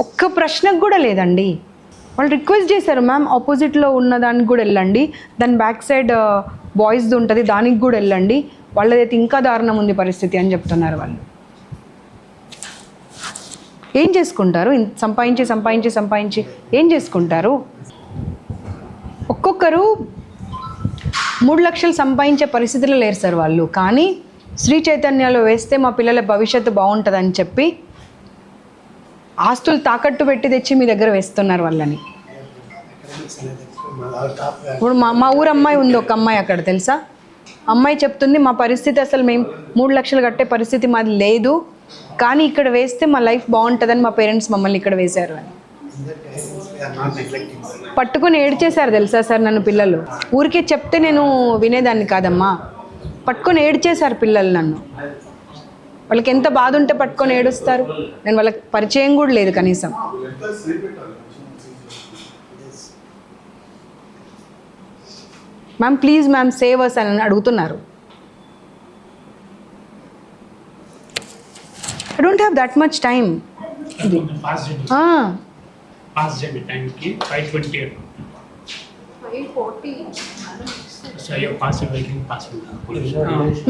ఒక్క ప్రశ్నకు కూడా లేదండి. వాళ్ళు రిక్వెస్ట్ చేశారు, మ్యామ్ ఆపోజిట్లో ఉన్న దానికి కూడా వెళ్ళండి, దాని బ్యాక్ సైడ్ బాయ్స్ది ఉంటుంది దానికి కూడా వెళ్ళండి, వాళ్ళదైతే ఇంకా దారుణం ఉంది పరిస్థితి అని చెప్తున్నారు వాళ్ళు. ఏం చేసుకుంటారు? సంపాదించి సంపాదించి సంపాదించి ఏం చేసుకుంటారు? ఒక్కొక్కరు 3 లక్షలు సంపాదించే పరిస్థితిలో లేరు సార్ వాళ్ళు. కానీ శ్రీ చైతన్యలో వేస్తే మా పిల్లల భవిష్యత్తు బాగుంటుందని చెప్పి ఆస్తులు తాకట్టు పెట్టి తెచ్చి మీ దగ్గర వేస్తున్నారు వాళ్ళని. ఇప్పుడు మా ఊరు అమ్మాయి ఉంది, ఒక అమ్మాయి అక్కడ తెలుసా, అమ్మాయి చెప్తుంది మా పరిస్థితి అసలు మేము 3 లక్షలు కట్టే పరిస్థితి మాది లేదు, కానీ ఇక్కడ వేస్తే మా లైఫ్ బాగుంటుందని మా పేరెంట్స్ మమ్మల్ని ఇక్కడ వేశారు అని పట్టుకొని ఏడ్చేశారు తెలుసా సార్ నన్ను పిల్లలు. ఊరికే చెప్తే నేను వినేదాన్ని కాదమ్మా, పట్టుకొని ఏడ్చేశారు పిల్లలు నన్ను. వాళ్ళకి ఎంత బాధ ఉంటే పట్టుకొని ఏడుస్తారు? నేను వాళ్ళకి పరిచయం కూడా లేదు కనీసం. Ma'am please ma'am save us అని అడుగుతున్నారు. I don't have that much time. Fast journey time ki 5:28. 5:40. So your fast vehicle passing.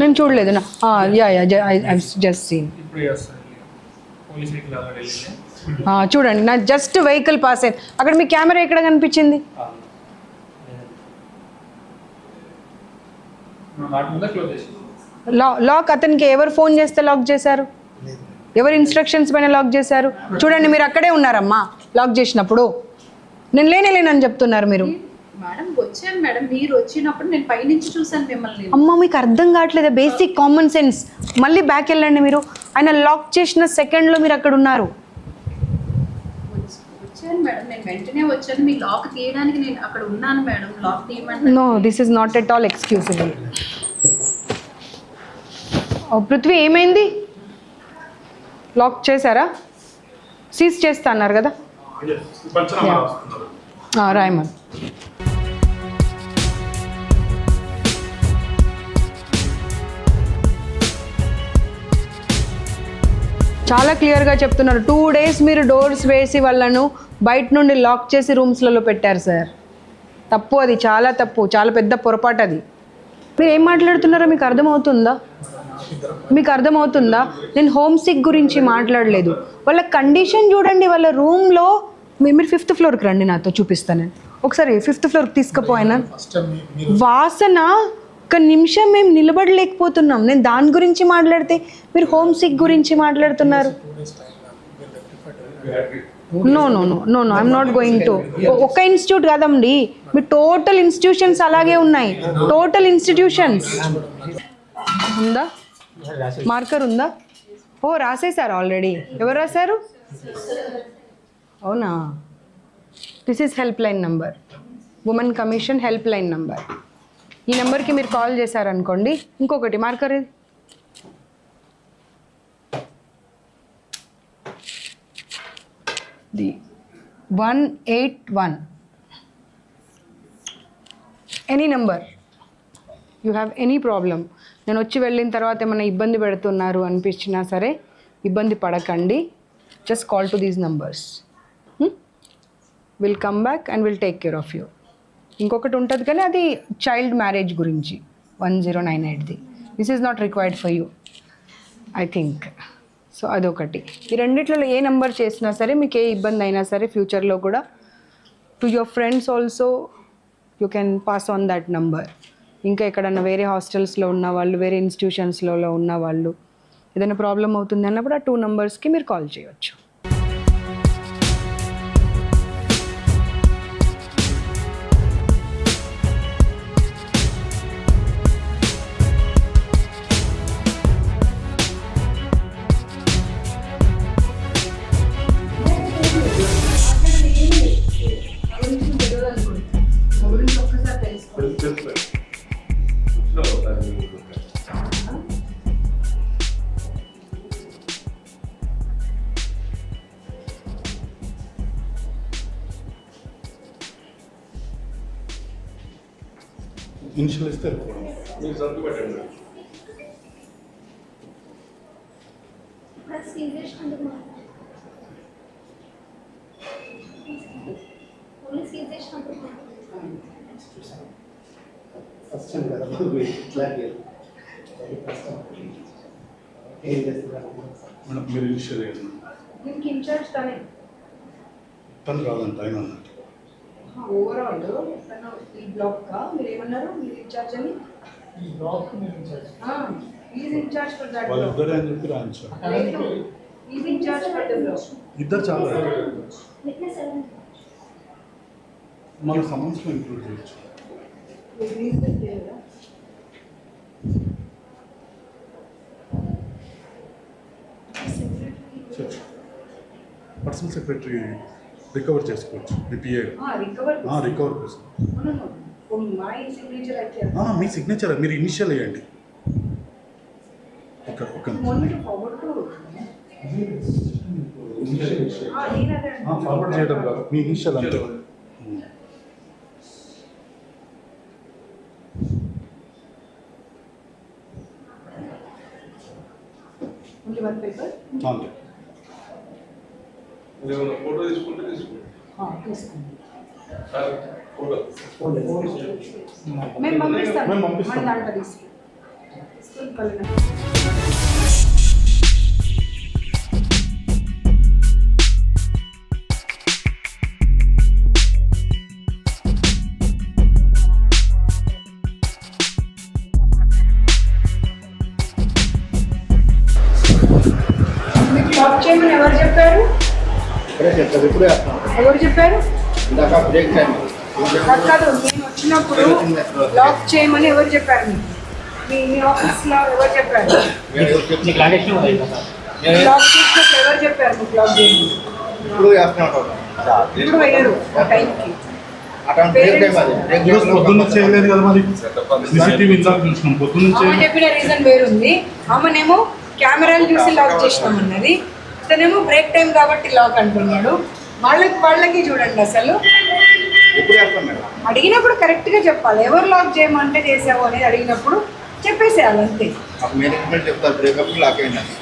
నేను చూడలేదు నా ఐ జస్ట్ సీన్. ఇప్పుడు పోలీస్ వెహికల్ అలా వెళ్ళింది. చూడండి నా జస్ట్ వెహికల్ పాస్ అయింది. అక్కడ మీ కెమెరా ఎక్కడ కనిపించింది? లాక్ అతనికి ఎవరు ఫోన్ చేస్తే లాక్ చేశారు? ఎవరు ఇన్స్ట్రక్షన్స్ పైన లాక్ చేశారు? చూడండి మీరు అక్కడే ఉన్నారమ్మా లాక్ చేసినప్పుడు. నేను లేనని చెప్తున్నారు మీరు. మేడం వచ్చాను మేడం, మీరు వచ్చినప్పుడు నేను పైనుంచి చూసాను మిమ్మల్ని. అమ్మ మీకు అర్థం కావట్లేదు బేసిక్ కామన్ సెన్స్. మళ్ళీ బ్యాక్ వెళ్ళండి మీరు. ఆయన లాక్ చేసిన సెకండ్లో మీరు అక్కడ ఉన్నారు. వచ్చాను మేడం, నేను వెంటనే వచ్చాను. మీ లాక్ తీయడానికి నేను అక్కడ ఉన్నాను మేడం. లాక్ తీయమంటే no this is not at all excusable. Prithvi ఏమైంది? లాక్ చేశారా? సీజ్ చేస్తా అన్నారు కదా. రాయమన్ చాలా క్లియర్గా చెప్తున్నారు. 2 days మీరు డోర్స్ వేసి వాళ్ళను బయట నుండి లాక్ చేసి రూమ్స్లలో పెట్టారు సార్. తప్పు, అది చాలా తప్పు, చాలా పెద్ద పొరపాటు అది. మీరు ఏం మాట్లాడుతున్నారో మీకు అర్థమవుతుందా? నేను హోమ్ సిక్ గురించి మాట్లాడలేదు. వాళ్ళ కండిషన్ చూడండి. వాళ్ళ రూమ్లో మీరు 5th floorకి రండి, నాతో చూపిస్తాను. నేను ఒకసారి 5th floorకి తీసుకుపోయినా. వాసన ఒక నిమిషం మేము నిలబడలేకపోతున్నాం. నేను దాని గురించి మాట్లాడితే మీరు హోమ్ సిక్ గురించి మాట్లాడుతున్నారు. No I'm not going to. ఒక్క ఇన్స్టిట్యూట్ కాదండి, మీ టోటల్ ఇన్స్టిట్యూషన్స్ అలాగే ఉన్నాయి. టోటల్ ఇన్స్టిట్యూషన్స్ ఉందా? మార్కర్ ఉందా? రాసేసారు ఆల్రెడీ. ఎవరు రాశారు? అవునా? This is help line number, women commission help line number. ఈ నెంబర్కి మీరు కాల్ చేశారనుకోండి. ఇంకొకటి మార్కర్ ఇది 181. Any number you have any problem. నేను వచ్చి వెళ్ళిన తర్వాత ఏమైనా ఇబ్బంది పెడుతున్నారు అనిపించినా సరే ఇబ్బంది పడకండి. Just call to these numbers. Will come back and will take care of you. ఇంకొకటి ఉంటుంది కానీ అది చైల్డ్ మ్యారేజ్ గురించి 1098ది. This is not required for you I think. So అదొకటి. ఈ రెండిట్లలో ఏ నెంబర్ చేసినా సరే మీకు ఏ ఇబ్బంది అయినా సరే ఫ్యూచర్లో కూడా to your friends also you can pass on that number. ఇంకా ఎక్కడన్నా వేరే హాస్టల్స్లో ఉన్న వాళ్ళు, వేరే ఇన్స్టిట్యూషన్స్లో ఉన్న వాళ్ళు ఏదైనా ప్రాబ్లం అవుతుంది అన్నప్పుడు ఆ 2 numbers మీరు కాల్ చేయవచ్చు. ఇనిషియల్ ఇస్తే సీజ్ చేసినందుకు పోలీస్ సీజ్ చేసినందుకు ఫస్ట్ టైం కదా ఇట్లాగే ఏం చేస్తున్నారు మేడం మీరు ఇనిషియల్ దీనికి ఇన్ఛార్జ్ తనే. తను రాదంట ఆయన అన్నట్టు. ఓవరాల్ తను ఈ బ్లాక్ మీరు ఏమన్నారు, మీరు ఇన్ఛార్జ్ అని? ఈ బ్లాక్ నేను in charge. Is in charge for that వాళ్ళు బ్లాక్. ఇద్దరే అని చెప్పి రాయించారు. Is in charge for the block. ఇద్దరు చాలా విట్నెస్ ఎవరు? మన సమన్స్లో ఇంక్లూడ్ చేయొచ్చు. పర్సనల్ సెక్రటరీ రికవర్ చేసుకోవచ్చు మీ పిఏ రికవర్ రికవర్ చేసుకోవచ్చు. మై సిగ్నేచర్ అయితే మీ సిగ్నేచర్ మీరు ఇనిషియల్ వేయండి. ఒక ఫార్వర్డ్ చేయడం కాదు, మీ ఇనిషియల్ అంతే. ఓన్లీ వన్ పేపర్ అంతే. ఫోటో తీసుకుంటే తీసుకోండి. మేము పంపిస్తాం. మేము పంపిస్తాం. మన దాంట్లో తీసుకు. మీకు లాక్ చేయమని ఎవరు చెప్పారు? ఇప్పుడే చెప్తారు, ఇప్పుడే వస్తాం. ఎవరు చెప్పారు? ఇందాక బ్రేక్ టైం కాదు, నేను వచ్చినప్పుడు లాక్ చేయమని ఎవరు చెప్పారు? మీ ఆఫీస్లో ఎవరు చెప్పారు? లాక్ చేసినప్పుడు ఎవరు చెప్పారు మీకు లాక్ చేయమని? ఇప్పుడు వేస్తున్నాం. ఇప్పుడు వేయరు ఆ టైంకి. అటువంటి బ్రేక్ టైం అది. బ్రేక్ ఈరోజు పొద్దున్న చేయలేదు కదా మరి. సీసీటీవీ ఇందాక చూసినాం పొద్దున్న ఆమె చెప్పిన రీజన్ వేరుంది. ఆమెనేమో కెమెరాలు చూసి లాక్ చేసినామన్నది, ఇతనేమో బ్రేక్ టైం కాబట్టి లాక్ అంటున్నాడు. వాళ్ళకి చూడండి అసలు. ఎప్పుడు వేస్తాం మేడం? అడిగినప్పుడు కరెక్ట్గా చెప్పాలి. ఎవరు లాక్ చేయమంటే చేసావు అనేది అడిగినప్పుడు చెప్పేసేయాలి అంతే. మాకు మేనేజ్మెంట్ చెప్తారు బ్రేకప్ లాక్ అయిందని.